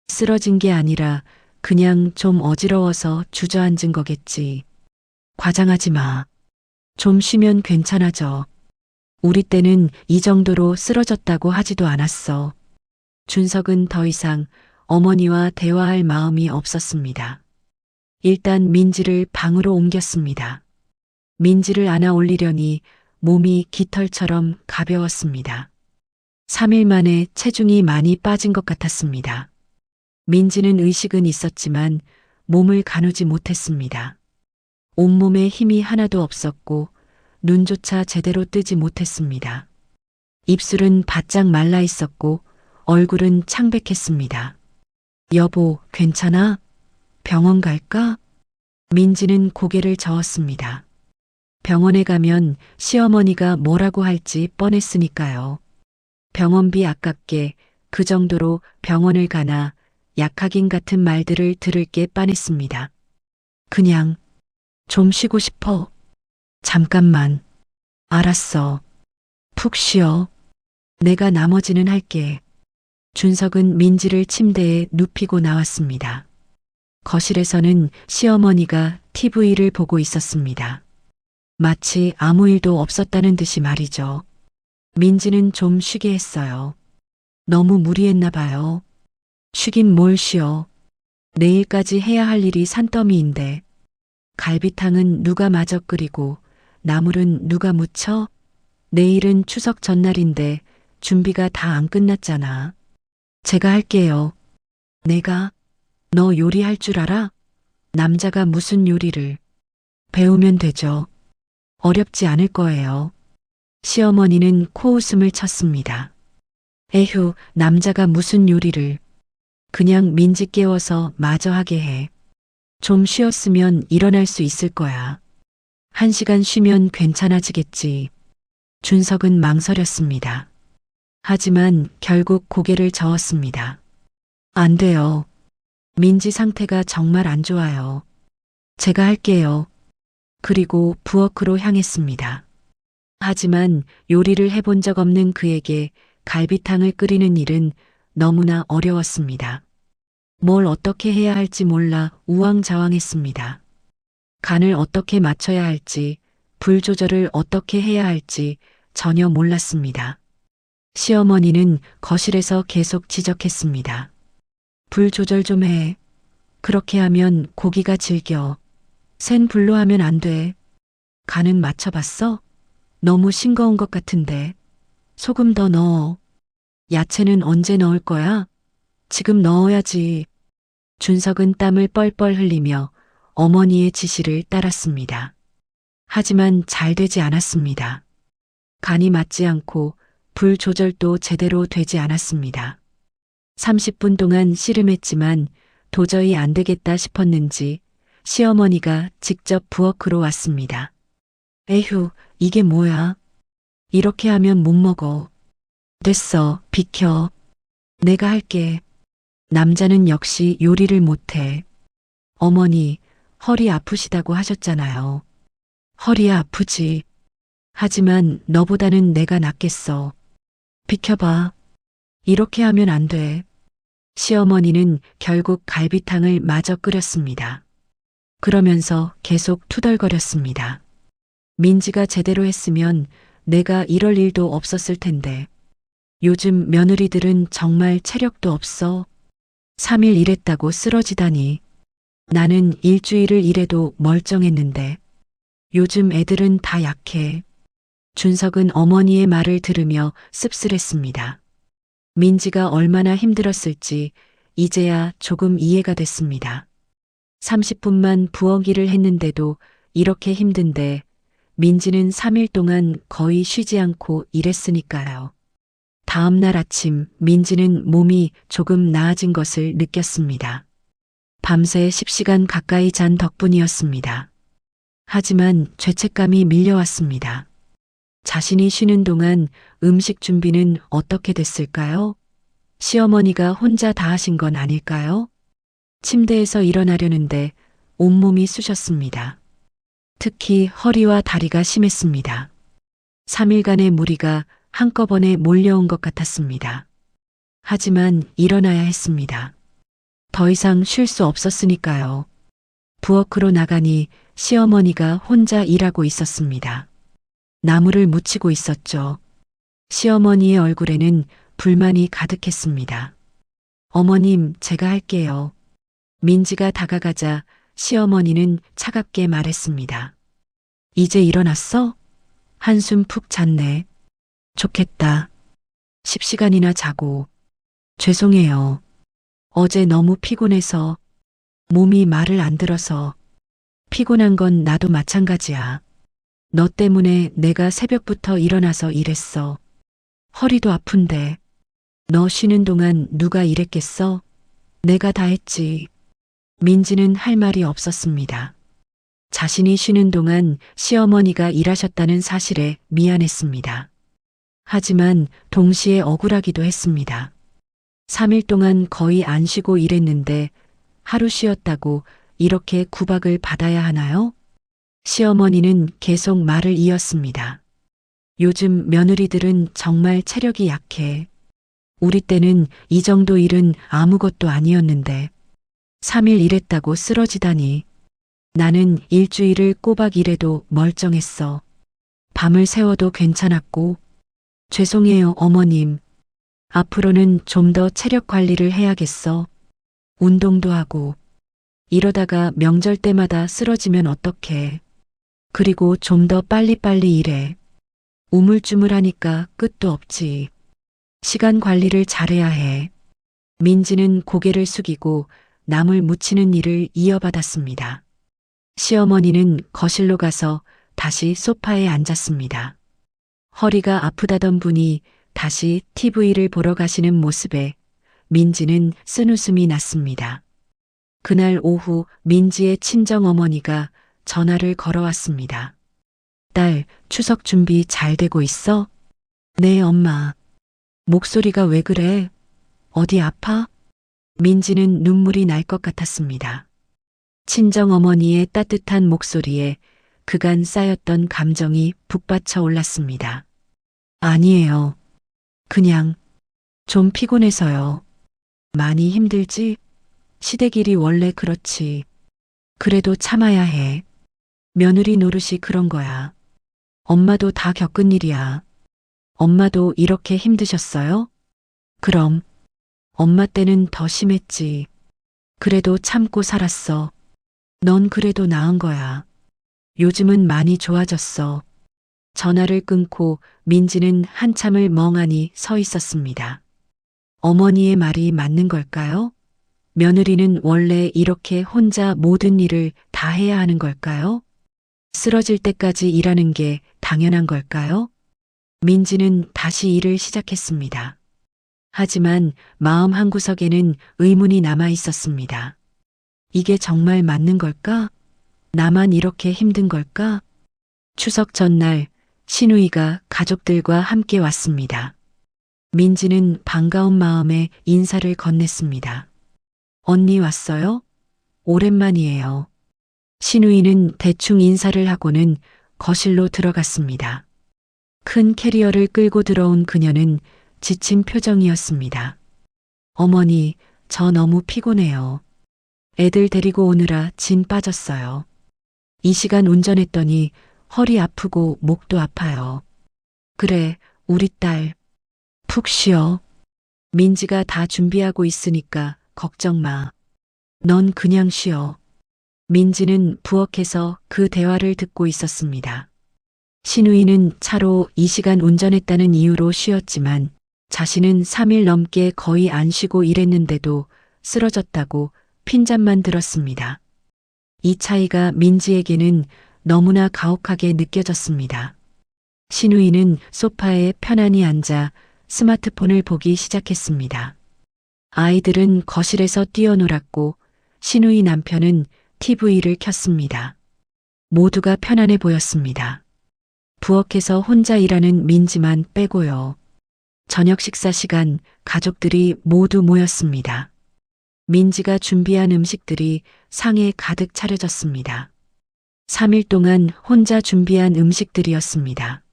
쓰러진 게 아니라 그냥 좀 어지러워서 주저앉은 거겠지. 과장하지 마. 좀 쉬면 괜찮아져. 우리 때는 이 정도로 쓰러졌다고 하지도 않았어. 준석은 더 이상 어머니와 대화할 마음이 없었습니다. 일단 민지를 방으로 옮겼습니다. 민지를 안아 올리려니 몸이 깃털처럼 가벼웠습니다. 3일 만에 체중이 많이 빠진 것 같았습니다. 민지는 의식은 있었지만 몸을 가누지 못했습니다. 온몸에 힘이 하나도 없었고 눈조차 제대로 뜨지 못했습니다. 입술은 바짝 말라 있었고 얼굴은 창백했습니다. 여보, 괜찮아? 병원 갈까? 민지는 고개를 저었습니다. 병원에 가면 시어머니가 뭐라고 할지 뻔했으니까요. 병원비 아깝게 그 정도로 병원을 가나 약하긴 같은 말들을 들을 게 빤했습니다. 그냥 좀 쉬고 싶어. 잠깐만. 알았어. 푹 쉬어. 내가 나머지는 할게. 준석은 민지를 침대에 눕히고 나왔습니다. 거실에서는 시어머니가 TV를 보고 있었습니다. 마치 아무 일도 없었다는 듯이 말이죠. 민지는 좀 쉬게 했어요. 너무 무리했나 봐요. 쉬긴 뭘 쉬어. 내일까지 해야 할 일이 산더미인데. 갈비탕은 누가 마저 끓이고 나물은 누가 무쳐? 내일은 추석 전날인데 준비가 다 안 끝났잖아. 제가 할게요. 내가? 너 요리할 줄 알아? 남자가 무슨 요리를. 배우면 되죠. 어렵지 않을 거예요. 시어머니는 코웃음을 쳤습니다. 에휴, 남자가 무슨 요리를. 그냥 민지 깨워서 마저 하게 해. 좀 쉬었으면 일어날 수 있을 거야. 1시간 쉬면 괜찮아지겠지. 준석은 망설였습니다. 하지만 결국 고개를 저었습니다. 안 돼요. 민지 상태가 정말 안 좋아요. 제가 할게요. 그리고 부엌으로 향했습니다. 하지만 요리를 해본 적 없는 그에게 갈비탕을 끓이는 일은 너무나 어려웠습니다. 뭘 어떻게 해야 할지 몰라 우왕좌왕했습니다. 간을 어떻게 맞춰야 할지, 불 조절을 어떻게 해야 할지 전혀 몰랐습니다. 시어머니는 거실에서 계속 지적했습니다. 불 조절 좀 해. 그렇게 하면 고기가 질겨. 센 불로 하면 안 돼. 간은 맞춰봤어? 너무 싱거운 것 같은데. 소금 더 넣어. 야채는 언제 넣을 거야? 지금 넣어야지. 준석은 땀을 뻘뻘 흘리며 어머니의 지시를 따랐습니다. 하지만 잘 되지 않았습니다. 간이 맞지 않고 불 조절도 제대로 되지 않았습니다. 30분 동안 씨름했지만 도저히 안 되겠다 싶었는지 시어머니가 직접 부엌으로 왔습니다. 에휴, 이게 뭐야? 이렇게 하면 못 먹어. 됐어, 비켜. 내가 할게. 남자는 역시 요리를 못해. 어머니, 허리 아프시다고 하셨잖아요. 허리야 아프지. 하지만 너보다는 내가 낫겠어. 비켜봐. 이렇게 하면 안 돼. 시어머니는 결국 갈비탕을 마저 끓였습니다. 그러면서 계속 투덜거렸습니다. 민지가 제대로 했으면 내가 이럴 일도 없었을 텐데. 요즘 며느리들은 정말 체력도 없어. 3일 일했다고 쓰러지다니. 나는 일주일을 일해도 멀쩡했는데. 요즘 애들은 다 약해. 준석은 어머니의 말을 들으며 씁쓸했습니다. 민지가 얼마나 힘들었을지 이제야 조금 이해가 됐습니다. 30분만 부엌 일을 했는데도 이렇게 힘든데 민지는 3일 동안 거의 쉬지 않고 일했으니까요. 다음 날 아침 민지는 몸이 조금 나아진 것을 느꼈습니다. 밤새 10시간 가까이 잔 덕분이었습니다. 하지만 죄책감이 밀려왔습니다. 자신이 쉬는 동안 음식 준비는 어떻게 됐을까요? 시어머니가 혼자 다 하신 건 아닐까요? 침대에서 일어나려는데 온몸이 쑤셨습니다. 특히 허리와 다리가 심했습니다. 3일간의 무리가 한꺼번에 몰려온 것 같았습니다. 하지만 일어나야 했습니다. 더 이상 쉴 수 없었으니까요. 부엌으로 나가니 시어머니가 혼자 일하고 있었습니다. 나무를 묻히고 있었죠. 시어머니의 얼굴에는 불만이 가득했습니다. 어머님, 제가 할게요. 민지가 다가가자 시어머니는 차갑게 말했습니다. 이제 일어났어? 한숨 푹 잤네. 좋겠다. 10시간이나 자고. 죄송해요. 어제 너무 피곤해서 몸이 말을 안 들어서. 피곤한 건 나도 마찬가지야. 너 때문에 내가 새벽부터 일어나서 일했어. 허리도 아픈데. 너 쉬는 동안 누가 일했겠어? 내가 다 했지. 민지는 할 말이 없었습니다. 자신이 쉬는 동안 시어머니가 일하셨다는 사실에 미안했습니다. 하지만 동시에 억울하기도 했습니다. 3일 동안 거의 안 쉬고 일했는데 하루 쉬었다고 이렇게 구박을 받아야 하나요? 시어머니는 계속 말을 이었습니다. 요즘 며느리들은 정말 체력이 약해. 우리 때는 이 정도 일은 아무것도 아니었는데 3일 일했다고 쓰러지다니. 나는 일주일을 꼬박 일해도 멀쩡했어. 밤을 새워도 괜찮았고. 죄송해요, 어머님. 앞으로는 좀 더 체력 관리를 해야겠어. 운동도 하고. 이러다가 명절 때마다 쓰러지면 어떡해. 그리고 좀 더 빨리빨리 일해. 우물쭈물하니까 끝도 없지. 시간 관리를 잘해야 해. 민지는 고개를 숙이고 남을 묻히는 일을 이어받았습니다. 시어머니는 거실로 가서 다시 소파에 앉았습니다. 허리가 아프다던 분이 다시 TV를 보러 가시는 모습에 민지는 쓴웃음이 났습니다. 그날 오후 민지의 친정 어머니가 전화를 걸어왔습니다. 딸, 추석 준비 잘 되고 있어? 네, 엄마. 목소리가 왜 그래? 어디 아파? 민지는 눈물이 날 것 같았습니다. 친정 어머니의 따뜻한 목소리에 그간 쌓였던 감정이 북받쳐 올랐습니다. 아니에요. 그냥 좀 피곤해서요. 많이 힘들지? 시댁일이 원래 그렇지. 그래도 참아야 해. 며느리 노릇이 그런 거야. 엄마도 다 겪은 일이야. 엄마도 이렇게 힘드셨어요? 그럼 엄마 때는 더 심했지. 그래도 참고 살았어. 넌 그래도 나은 거야. 요즘은 많이 좋아졌어. 전화를 끊고 민지는 한참을 멍하니 서 있었습니다. 어머니의 말이 맞는 걸까요? 며느리는 원래 이렇게 혼자 모든 일을 다 해야 하는 걸까요? 쓰러질 때까지 일하는 게 당연한 걸까요? 민지는 다시 일을 시작했습니다. 하지만 마음 한구석에는 의문이 남아 있었습니다. 이게 정말 맞는 걸까? 나만 이렇게 힘든 걸까? 추석 전날 신우이가 가족들과 함께 왔습니다. 민지는 반가운 마음에 인사를 건넸습니다. 언니 왔어요? 오랜만이에요. 신우이는 대충 인사를 하고는 거실로 들어갔습니다. 큰 캐리어를 끌고 들어온 그녀는 지친 표정이었습니다. 어머니, 저 너무 피곤해요. 애들 데리고 오느라 진 빠졌어요. 이 시간 운전했더니 허리 아프고 목도 아파요. 그래, 우리 딸. 푹 쉬어. 민지가 다 준비하고 있으니까 걱정 마. 넌 그냥 쉬어. 민지는 부엌에서 그 대화를 듣고 있었습니다. 신우이는 차로 이 시간 운전했다는 이유로 쉬었지만 자신은 3일 넘게 거의 안 쉬고 일했는데도 쓰러졌다고 핀잔만 들었습니다. 이 차이가 민지에게는 너무나 가혹하게 느껴졌습니다. 신우이는 소파에 편안히 앉아 스마트폰을 보기 시작했습니다. 아이들은 거실에서 뛰어놀았고 신우이 남편은 TV를 켰습니다. 모두가 편안해 보였습니다. 부엌에서 혼자 일하는 민지만 빼고요. 저녁 식사 시간 가족들이 모두 모였습니다. 민지가 준비한 음식들이 상에 가득 차려졌습니다. 3일 동안 혼자 준비한 음식들이었습니다.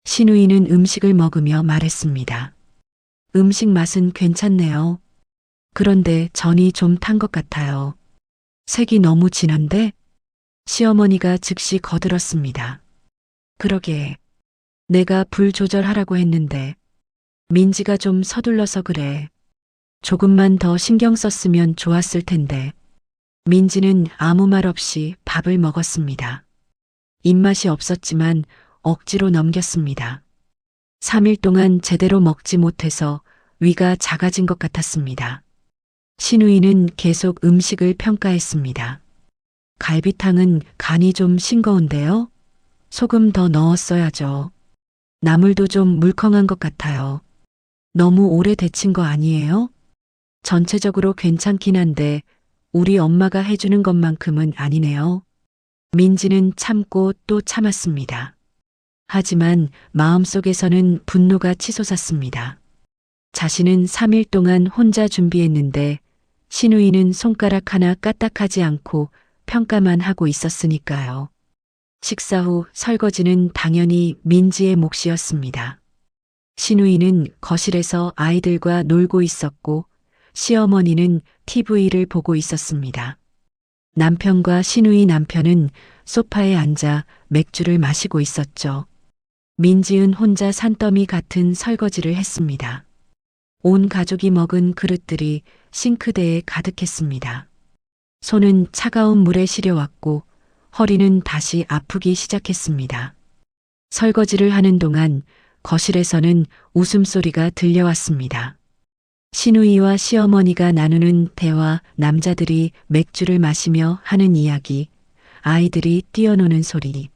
신우이는 음식을 먹으며 말했습니다. 음식 맛은 괜찮네요. 그런데 전이 좀 탄 것 같아요. 색이 너무 진한데? 시어머니가 즉시 거들었습니다. 그러게. 내가 불 조절하라고 했는데 민지가 좀 서둘러서 그래. 조금만 더 신경 썼으면 좋았을 텐데. 민지는 아무 말 없이 밥을 먹었습니다. 입맛이 없었지만 억지로 넘겼습니다. 3일 동안 제대로 먹지 못해서 위가 작아진 것 같았습니다. 신우이는 계속 음식을 평가했습니다. 갈비탕은 간이 좀 싱거운데요? 소금 더 넣었어야죠. 나물도 좀 물컹한 것 같아요. 너무 오래 데친 거 아니에요? 전체적으로 괜찮긴 한데 우리 엄마가 해주는 것만큼은 아니네요. 민지는 참고 또 참았습니다. 하지만 마음속에서는 분노가 치솟았습니다. 자신은 3일 동안 혼자 준비했는데 신우이는 손가락 하나 까딱하지 않고 평가만 하고 있었으니까요. 식사 후 설거지는 당연히 민지의 몫이었습니다. 신우이는 거실에서 아이들과 놀고 있었고 시어머니는 TV를 보고 있었습니다. 남편과 신우이 남편은 소파에 앉아 맥주를 마시고 있었죠. 민지은 혼자 산더미 같은 설거지를 했습니다. 온 가족이 먹은 그릇들이 싱크대에 가득했습니다. 손은 차가운 물에 시려왔고 허리는 다시 아프기 시작했습니다. 설거지를 하는 동안 거실에서는 웃음소리가 들려왔습니다. 신우이와 시어머니가 나누는 대화, 남자들이 맥주를 마시며 하는 이야기, 아이들이 뛰어노는 소리.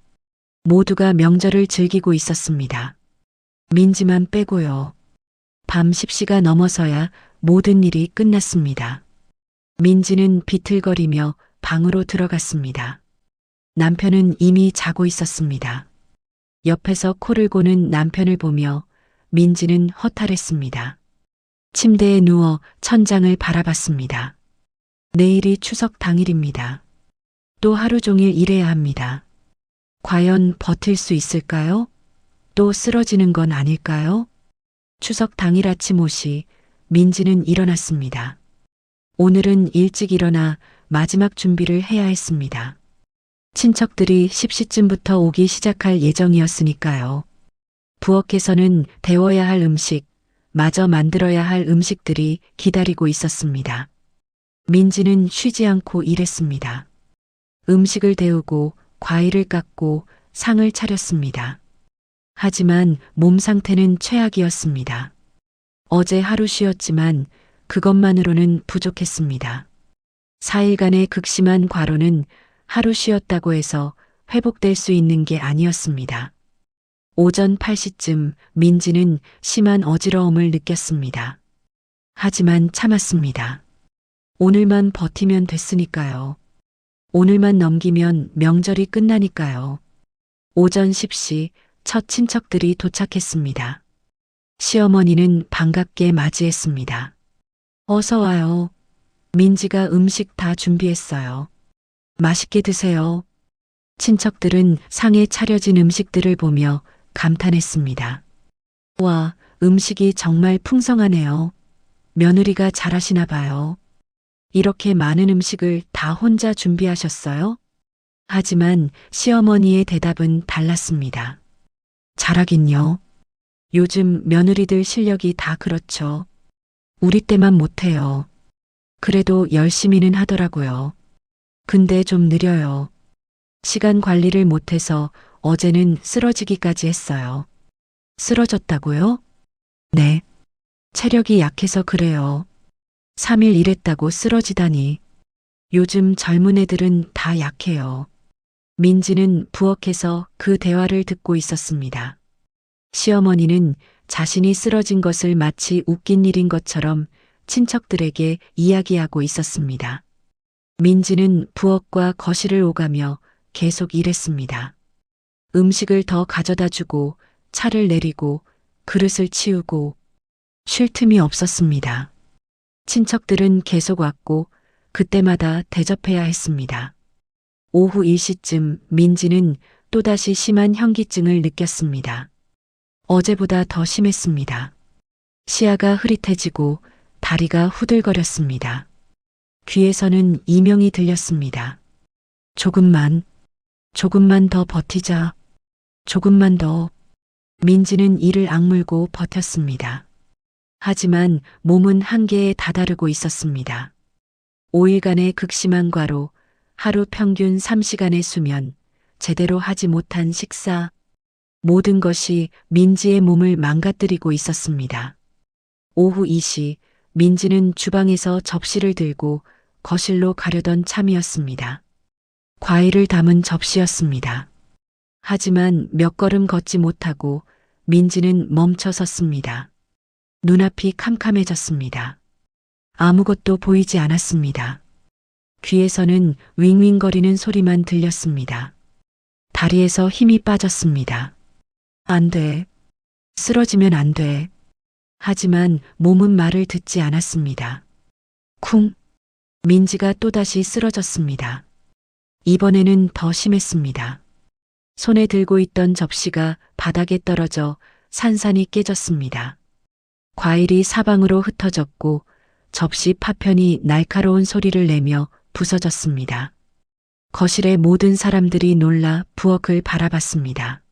모두가 명절을 즐기고 있었습니다. 민지만 빼고요. 밤 10시가 넘어서야 모든 일이 끝났습니다. 민지는 비틀거리며 방으로 들어갔습니다. 남편은 이미 자고 있었습니다. 옆에서 코를 고는 남편을 보며 민지는 허탈했습니다. 침대에 누워 천장을 바라봤습니다. 내일이 추석 당일입니다. 또 하루 종일 일해야 합니다. 과연 버틸 수 있을까요? 또 쓰러지는 건 아닐까요? 추석 당일 아침 5시 민지는 일어났습니다. 오늘은 일찍 일어나 마지막 준비를 해야 했습니다. 친척들이 10시쯤부터 오기 시작할 예정이었으니까요. 부엌에서는 데워야 할 음식, 마저 만들어야 할 음식들이 기다리고 있었습니다. 민지는 쉬지 않고 일했습니다. 음식을 데우고 과일을 깎고 상을 차렸습니다. 하지만 몸 상태는 최악이었습니다. 어제 하루 쉬었지만 그것만으로는 부족했습니다. 4일간의 극심한 과로는 하루 쉬었다고 해서 회복될 수 있는 게 아니었습니다. 오전 8시쯤 민지는 심한 어지러움을 느꼈습니다. 하지만 참았습니다. 오늘만 버티면 됐으니까요. 오늘만 넘기면 명절이 끝나니까요. 오전 10시 첫 친척들이 도착했습니다. 시어머니는 반갑게 맞이했습니다. 어서 와요. 민지가 음식 다 준비했어요. 맛있게 드세요. 친척들은 상에 차려진 음식들을 보며 감탄했습니다. 와, 음식이 정말 풍성하네요. 며느리가 잘하시나 봐요. 이렇게 많은 음식을 다 혼자 준비하셨어요? 하지만 시어머니의 대답은 달랐습니다. 잘하긴요. 요즘 며느리들 실력이 다 그렇죠. 우리 때만 못해요. 그래도 열심히는 하더라고요. 근데 좀 느려요. 시간 관리를 못해서 어제는 쓰러지기까지 했어요. 쓰러졌다고요? 네. 체력이 약해서 그래요. 3일 일했다고 쓰러지다니. 요즘 젊은 애들은 다 약해요. 민지는 부엌에서 그 대화를 듣고 있었습니다. 시어머니는 자신이 쓰러진 것을 마치 웃긴 일인 것처럼 친척들에게 이야기하고 있었습니다. 민지는 부엌과 거실을 오가며 계속 일했습니다. 음식을 더 가져다 주고 차를 내리고 그릇을 치우고 쉴 틈이 없었습니다. 친척들은 계속 왔고 그때마다 대접해야 했습니다. 오후 1시쯤 민지는 또다시 심한 현기증을 느꼈습니다. 어제보다 더 심했습니다. 시야가 흐릿해지고 다리가 후들거렸습니다. 귀에서는 이명이 들렸습니다. 조금만 더 버티자. 조금만 더. 민지는 이를 악물고 버텼습니다. 하지만 몸은 한계에 다다르고 있었습니다. 5일간의 극심한 과로, 하루 평균 3시간의 수면, 제대로 하지 못한 식사, 모든 것이 민지의 몸을 망가뜨리고 있었습니다. 오후 2시, 민지는 주방에서 접시를 들고 거실로 가려던 참이었습니다. 과일을 담은 접시였습니다. 하지만 몇 걸음 걷지 못하고 민지는 멈춰 섰습니다. 눈앞이 캄캄해졌습니다. 아무것도 보이지 않았습니다. 귀에서는 윙윙거리는 소리만 들렸습니다. 다리에서 힘이 빠졌습니다. 안 돼. 쓰러지면 안 돼. 하지만 몸은 말을 듣지 않았습니다. 쿵. 민지가 또다시 쓰러졌습니다. 이번에는 더 심했습니다. 손에 들고 있던 접시가 바닥에 떨어져 산산이 깨졌습니다. 과일이 사방으로 흩어졌고 접시 파편이 날카로운 소리를 내며 부서졌습니다. 거실의 모든 사람들이 놀라 부엌을 바라봤습니다.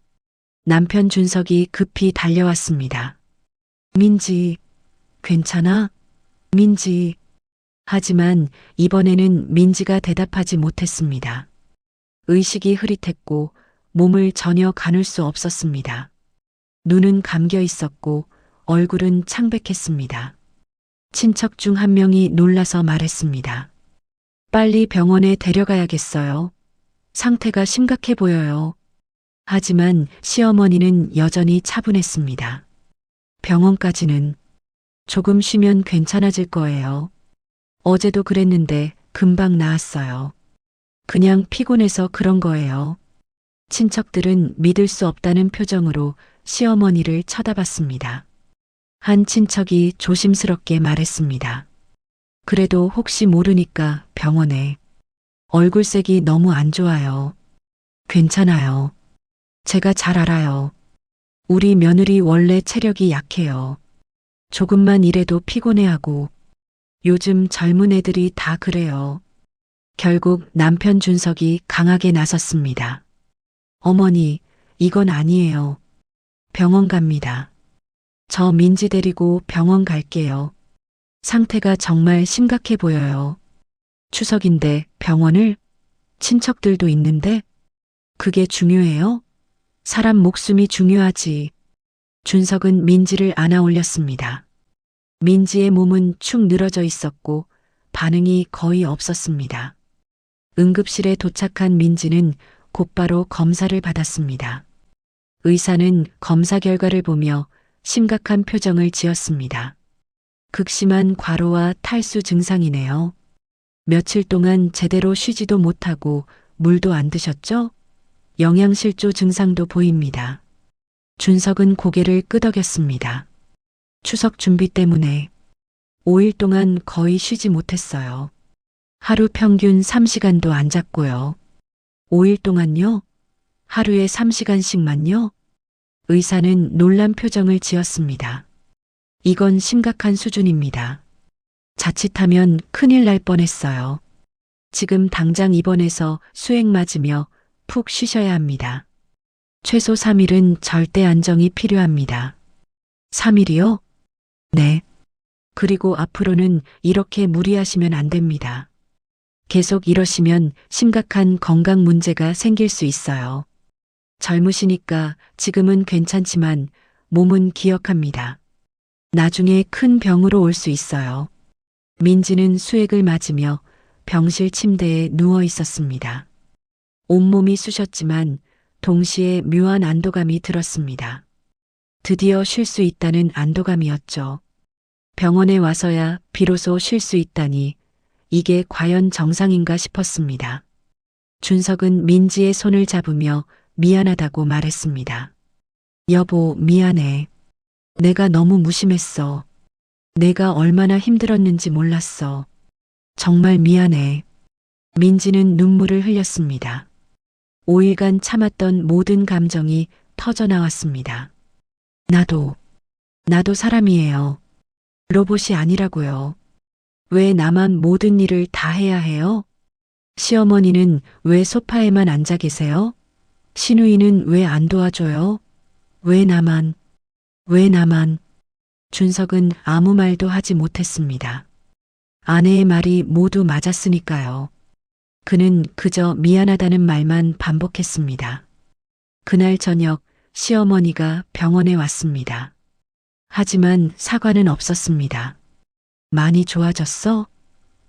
남편 준석이 급히 달려왔습니다. 민지, 괜찮아? 민지. 하지만 이번에는 민지가 대답하지 못했습니다. 의식이 흐릿했고 몸을 전혀 가눌 수 없었습니다. 눈은 감겨 있었고 얼굴은 창백했습니다. 친척 중 한 명이 놀라서 말했습니다. 빨리 병원에 데려가야겠어요. 상태가 심각해 보여요. 하지만 시어머니는 여전히 차분했습니다. 병원까지는 조금 쉬면 괜찮아질 거예요. 어제도 그랬는데 금방 나았어요. 그냥 피곤해서 그런 거예요. 친척들은 믿을 수 없다는 표정으로 시어머니를 쳐다봤습니다. 한 친척이 조심스럽게 말했습니다. 그래도 혹시 모르니까 병원에. 얼굴색이 너무 안 좋아요. 괜찮아요. 제가 잘 알아요. 우리 며느리 원래 체력이 약해요. 조금만 일해도 피곤해하고 요즘 젊은 애들이 다 그래요. 결국 남편 준석이 강하게 나섰습니다. 어머니, 이건 아니에요. 병원 갑니다. 저 민지 데리고 병원 갈게요. 상태가 정말 심각해 보여요. 추석인데 병원을? 친척들도 있는데? 그게 중요해요? 사람 목숨이 중요하지. 준석은 민지를 안아 올렸습니다. 민지의 몸은 축 늘어져 있었고 반응이 거의 없었습니다. 응급실에 도착한 민지는 곧바로 검사를 받았습니다. 의사는 검사 결과를 보며 심각한 표정을 지었습니다. 극심한 과로와 탈수 증상이네요. 며칠 동안 제대로 쉬지도 못하고 물도 안 드셨죠? 영양실조 증상도 보입니다. 준석은 고개를 끄덕였습니다. 추석 준비 때문에 5일 동안 거의 쉬지 못했어요. 하루 평균 3시간도 안 잤고요. 5일 동안요? 하루에 3시간씩만요? 의사는 놀란 표정을 지었습니다. 이건 심각한 수준입니다. 자칫하면 큰일 날 뻔했어요. 지금 당장 입원해서 수액 맞으며 푹 쉬셔야 합니다. 최소 3일은 절대 안정이 필요합니다. 3일이요? 네. 그리고 앞으로는 이렇게 무리하시면 안 됩니다. 계속 이러시면 심각한 건강 문제가 생길 수 있어요. 젊으시니까 지금은 괜찮지만 몸은 기억합니다. 나중에 큰 병으로 올 수 있어요. 민지는 수액을 맞으며 병실 침대에 누워 있었습니다. 온몸이 쑤셨지만 동시에 묘한 안도감이 들었습니다. 드디어 쉴 수 있다는 안도감이었죠. 병원에 와서야 비로소 쉴 수 있다니 이게 과연 정상인가 싶었습니다. 준석은 민지의 손을 잡으며 미안하다고 말했습니다. 여보, 미안해. 내가 너무 무심했어. 내가 얼마나 힘들었는지 몰랐어. 정말 미안해. 민지는 눈물을 흘렸습니다. 5일간 참았던 모든 감정이 터져나왔습니다. 나도 사람이에요. 로봇이 아니라고요. 왜 나만 모든 일을 다 해야 해요? 시어머니는 왜 소파에만 앉아 계세요? 시누이는 왜 안 도와줘요? 왜 나만? 준석은 아무 말도 하지 못했습니다. 아내의 말이 모두 맞았으니까요. 그는 그저 미안하다는 말만 반복했습니다. 그날 저녁 시어머니가 병원에 왔습니다. 하지만 사과는 없었습니다. 많이 좋아졌어?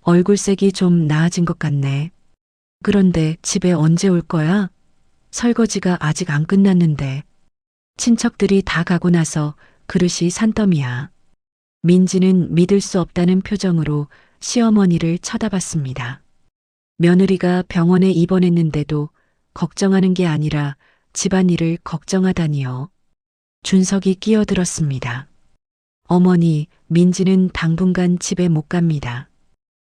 얼굴색이 좀 나아진 것 같네. 그런데 집에 언제 올 거야? 설거지가 아직 안 끝났는데. 친척들이 다 가고 나서 그릇이 산더미야. 민지는 믿을 수 없다는 표정으로 시어머니를 쳐다봤습니다. 며느리가 병원에 입원했는데도 걱정하는 게 아니라 집안일을 걱정하다니요. 준석이 끼어들었습니다. 어머니, 민지는 당분간 집에 못 갑니다.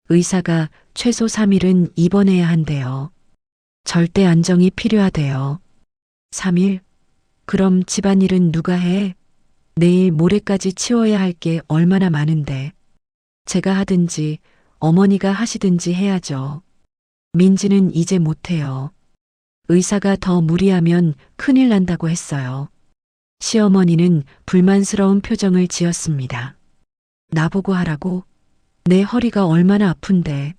의사가 최소 3일은 입원해야 한대요. 절대 안정이 필요하대요. 3일? 그럼 집안일은 누가 해? 내일 모레까지 치워야 할 게 얼마나 많은데. 제가 하든지 어머니가 하시든지 해야죠. 민지는 이제 못해요. 의사가 더 무리하면 큰일 난다고 했어요. 시어머니는 불만스러운 표정을 지었습니다. 나보고 하라고? 내 허리가 얼마나 아픈데.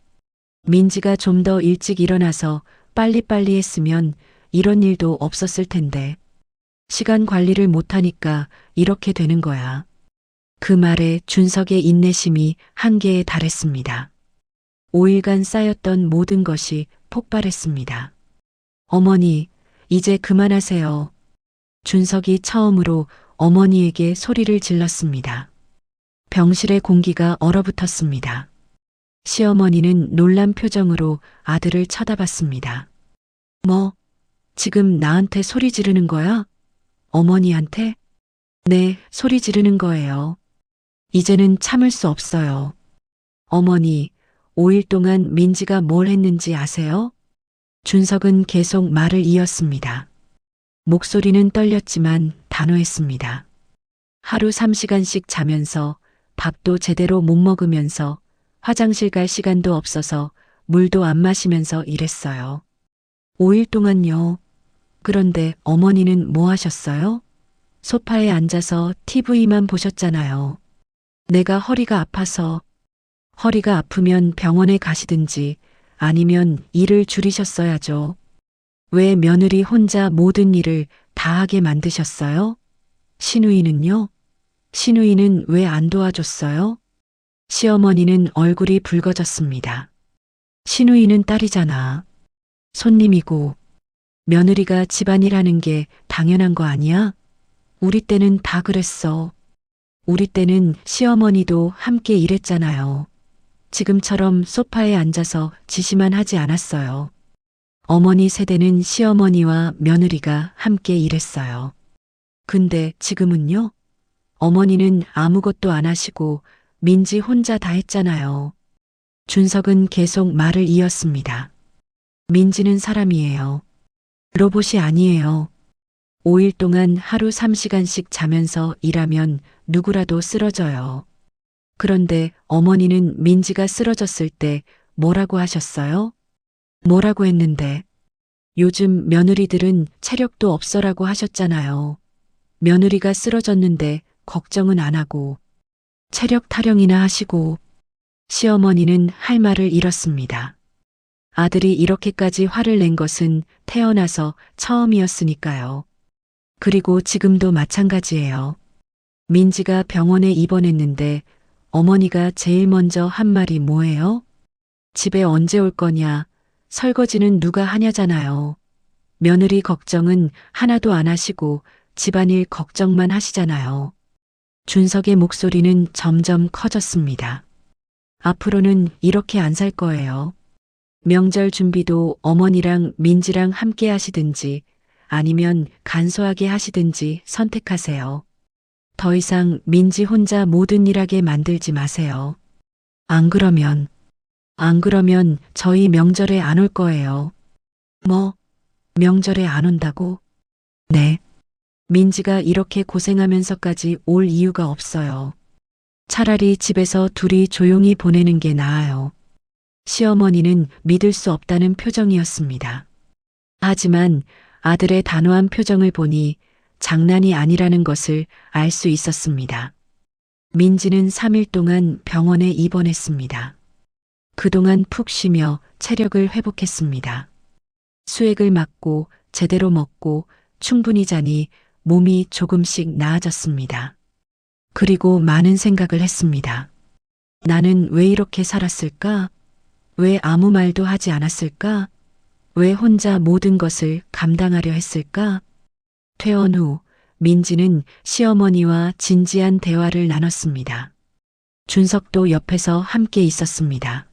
민지가 좀 더 일찍 일어나서 빨리빨리 했으면 이런 일도 없었을 텐데. 시간 관리를 못하니까 이렇게 되는 거야. 그 말에 준석의 인내심이 한계에 달했습니다. 5일간 쌓였던 모든 것이 폭발했습니다. 어머니, 이제 그만하세요. 준석이 처음으로 어머니에게 소리를 질렀습니다. 병실의 공기가 얼어붙었습니다. 시어머니는 놀란 표정으로 아들을 쳐다봤습니다. 지금 나한테 소리 지르는 거야? 어머니한테? 네, 소리 지르는 거예요. 이제는 참을 수 없어요. 어머니, 5일 동안 민지가 뭘 했는지 아세요? 준석은 계속 말을 이었습니다. 목소리는 떨렸지만 단호했습니다. 하루 3시간씩 자면서 밥도 제대로 못 먹으면서 화장실 갈 시간도 없어서 물도 안 마시면서 일했어요. 5일 동안요. 그런데 어머니는 뭐 하셨어요? 소파에 앉아서 TV만 보셨잖아요. 내가 허리가 아파서 허리가 아프면 병원에 가시든지 아니면 일을 줄이셨어야죠. 왜 며느리 혼자 모든 일을 다 하게 만드셨어요? 시누이는요? 시누이는 왜 안 도와줬어요? 시어머니는 얼굴이 붉어졌습니다. 시누이는 딸이잖아. 손님이고 며느리가 집안일 하는 게 당연한 거 아니야? 우리 때는 다 그랬어. 우리 때는 시어머니도 함께 일했잖아요. 지금처럼 소파에 앉아서 지시만 하지 않았어요. 어머니 세대는 시어머니와 며느리가 함께 일했어요. 근데 지금은요? 어머니는 아무것도 안 하시고 민지 혼자 다 했잖아요. 준석은 계속 말을 이었습니다. 민지는 사람이에요. 로봇이 아니에요. 5일 동안 하루 3시간씩 자면서 일하면 누구라도 쓰러져요. 그런데 어머니는 민지가 쓰러졌을 때 뭐라고 하셨어요? 뭐라고 했는데? 요즘 며느리들은 체력도 없어라고 하셨잖아요. 며느리가 쓰러졌는데 걱정은 안 하고 체력 타령이나 하시고. 시어머니는 할 말을 잃었습니다. 아들이 이렇게까지 화를 낸 것은 태어나서 처음이었으니까요. 그리고 지금도 마찬가지예요. 민지가 병원에 입원했는데 어머니가 제일 먼저 한 말이 뭐예요? 집에 언제 올 거냐, 설거지는 누가 하냐잖아요. 며느리 걱정은 하나도 안 하시고 집안일 걱정만 하시잖아요. 준석의 목소리는 점점 커졌습니다. 앞으로는 이렇게 안 살 거예요. 명절 준비도 어머니랑 민지랑 함께 하시든지 아니면 간소하게 하시든지 선택하세요. 더 이상 민지 혼자 모든 일 하게 만들지 마세요. 안 그러면 저희 명절에 안 올 거예요. 뭐? 명절에 안 온다고? 네. 민지가 이렇게 고생하면서까지 올 이유가 없어요. 차라리 집에서 둘이 조용히 보내는 게 나아요. 시어머니는 믿을 수 없다는 표정이었습니다. 하지만 아들의 단호한 표정을 보니 장난이 아니라는 것을 알 수 있었습니다. 민지는 3일 동안 병원에 입원했습니다. 그동안 푹 쉬며 체력을 회복했습니다. 수액을 맞고 제대로 먹고 충분히 자니 몸이 조금씩 나아졌습니다. 그리고 많은 생각을 했습니다. 나는 왜 이렇게 살았을까? 왜 아무 말도 하지 않았을까? 왜 혼자 모든 것을 감당하려 했을까? 퇴원 후 민지는 시어머니와 진지한 대화를 나눴습니다. 준석도 옆에서 함께 있었습니다.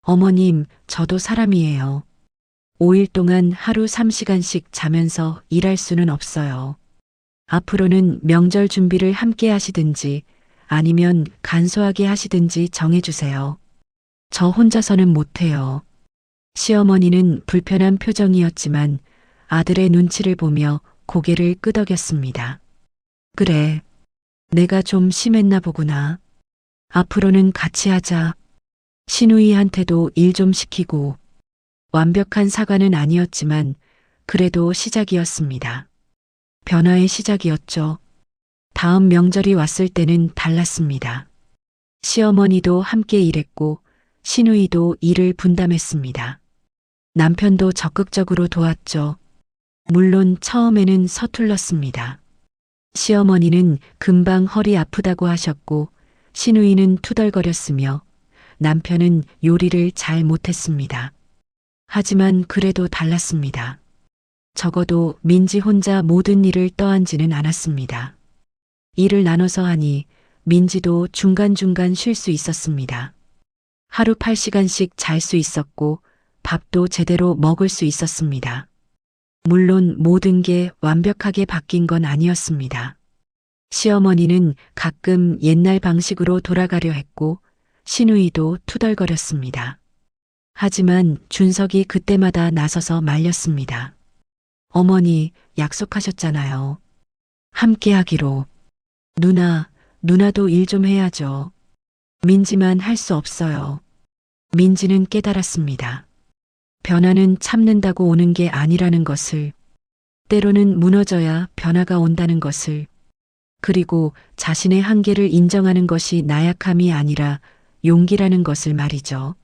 어머님, 저도 사람이에요. 5일 동안 하루 3시간씩 자면서 일할 수는 없어요. 앞으로는 명절 준비를 함께 하시든지 아니면 간소하게 하시든지 정해주세요. 저 혼자서는 못해요. 시어머니는 불편한 표정이었지만 아들의 눈치를 보며 고개를 끄덕였습니다. 그래, 내가 좀 심했나 보구나. 앞으로는 같이 하자. 시누이한테도 일 좀 시키고. 완벽한 사과는 아니었지만 그래도 시작이었습니다. 변화의 시작이었죠. 다음 명절이 왔을 때는 달랐습니다. 시어머니도 함께 일했고 시누이도 일을 분담했습니다. 남편도 적극적으로 도왔죠. 물론 처음에는 서툴렀습니다. 시어머니는 금방 허리 아프다고 하셨고 시누이는 투덜거렸으며 남편은 요리를 잘 못했습니다. 하지만 그래도 달랐습니다. 적어도 민지 혼자 모든 일을 떠안지는 않았습니다. 일을 나눠서 하니 민지도 중간중간 쉴 수 있었습니다. 하루 8시간씩 잘 수 있었고 밥도 제대로 먹을 수 있었습니다. 물론 모든 게 완벽하게 바뀐 건 아니었습니다. 시어머니는 가끔 옛날 방식으로 돌아가려 했고 시누이도 투덜거렸습니다. 하지만 준석이 그때마다 나서서 말렸습니다. 어머니 약속하셨잖아요. 함께 하기로. 누나도 일 좀 해야죠. 민지만 할 수 없어요. 민지는 깨달았습니다. 변화는 참는다고 오는 게 아니라는 것을, 때로는 무너져야 변화가 온다는 것을, 그리고 자신의 한계를 인정하는 것이 나약함이 아니라 용기라는 것을 말이죠.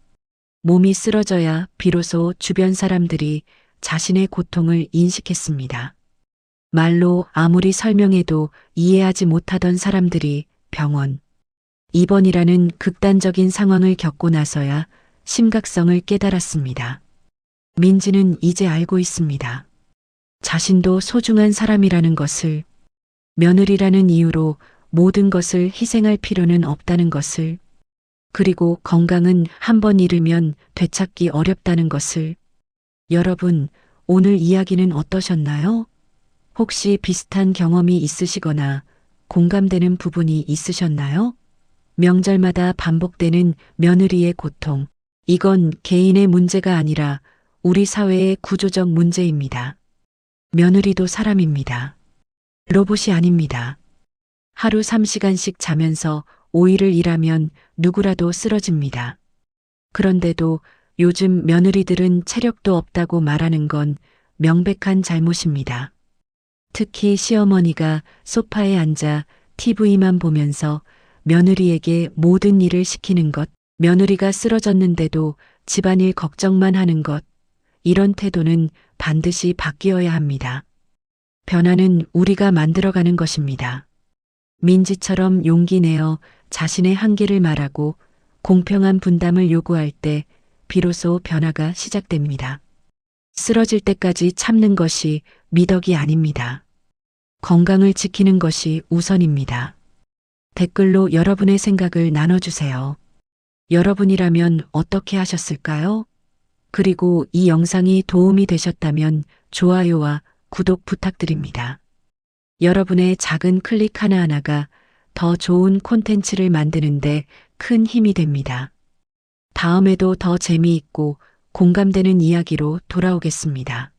몸이 쓰러져야 비로소 주변 사람들이 자신의 고통을 인식했습니다. 말로 아무리 설명해도 이해하지 못하던 사람들이 병원, 입원이라는 극단적인 상황을 겪고 나서야 심각성을 깨달았습니다. 민지는 이제 알고 있습니다. 자신도 소중한 사람이라는 것을, 며느리라는 이유로 모든 것을 희생할 필요는 없다는 것을, 그리고 건강은 한 번 잃으면 되찾기 어렵다는 것을. 여러분, 오늘 이야기는 어떠셨나요? 혹시 비슷한 경험이 있으시거나 공감되는 부분이 있으셨나요? 명절마다 반복되는 며느리의 고통. 이건 개인의 문제가 아니라 우리 사회의 구조적 문제입니다. 며느리도 사람입니다. 로봇이 아닙니다. 하루 3시간씩 자면서 5일을 일하면 누구라도 쓰러집니다. 그런데도 요즘 며느리들은 체력도 없다고 말하는 건 명백한 잘못입니다. 특히 시어머니가 소파에 앉아 TV만 보면서 며느리에게 모든 일을 시키는 것, 며느리가 쓰러졌는데도 집안일 걱정만 하는 것, 이런 태도는 반드시 바뀌어야 합니다. 변화는 우리가 만들어가는 것입니다. 민지처럼 용기 내어 자신의 한계를 말하고 공평한 분담을 요구할 때 비로소 변화가 시작됩니다. 쓰러질 때까지 참는 것이 미덕이 아닙니다. 건강을 지키는 것이 우선입니다. 댓글로 여러분의 생각을 나눠주세요. 여러분이라면 어떻게 하셨을까요? 그리고 이 영상이 도움이 되셨다면 좋아요와 구독 부탁드립니다. 여러분의 작은 클릭 하나하나가 더 좋은 콘텐츠를 만드는데 큰 힘이 됩니다. 다음에도 더 재미있고 공감되는 이야기로 돌아오겠습니다.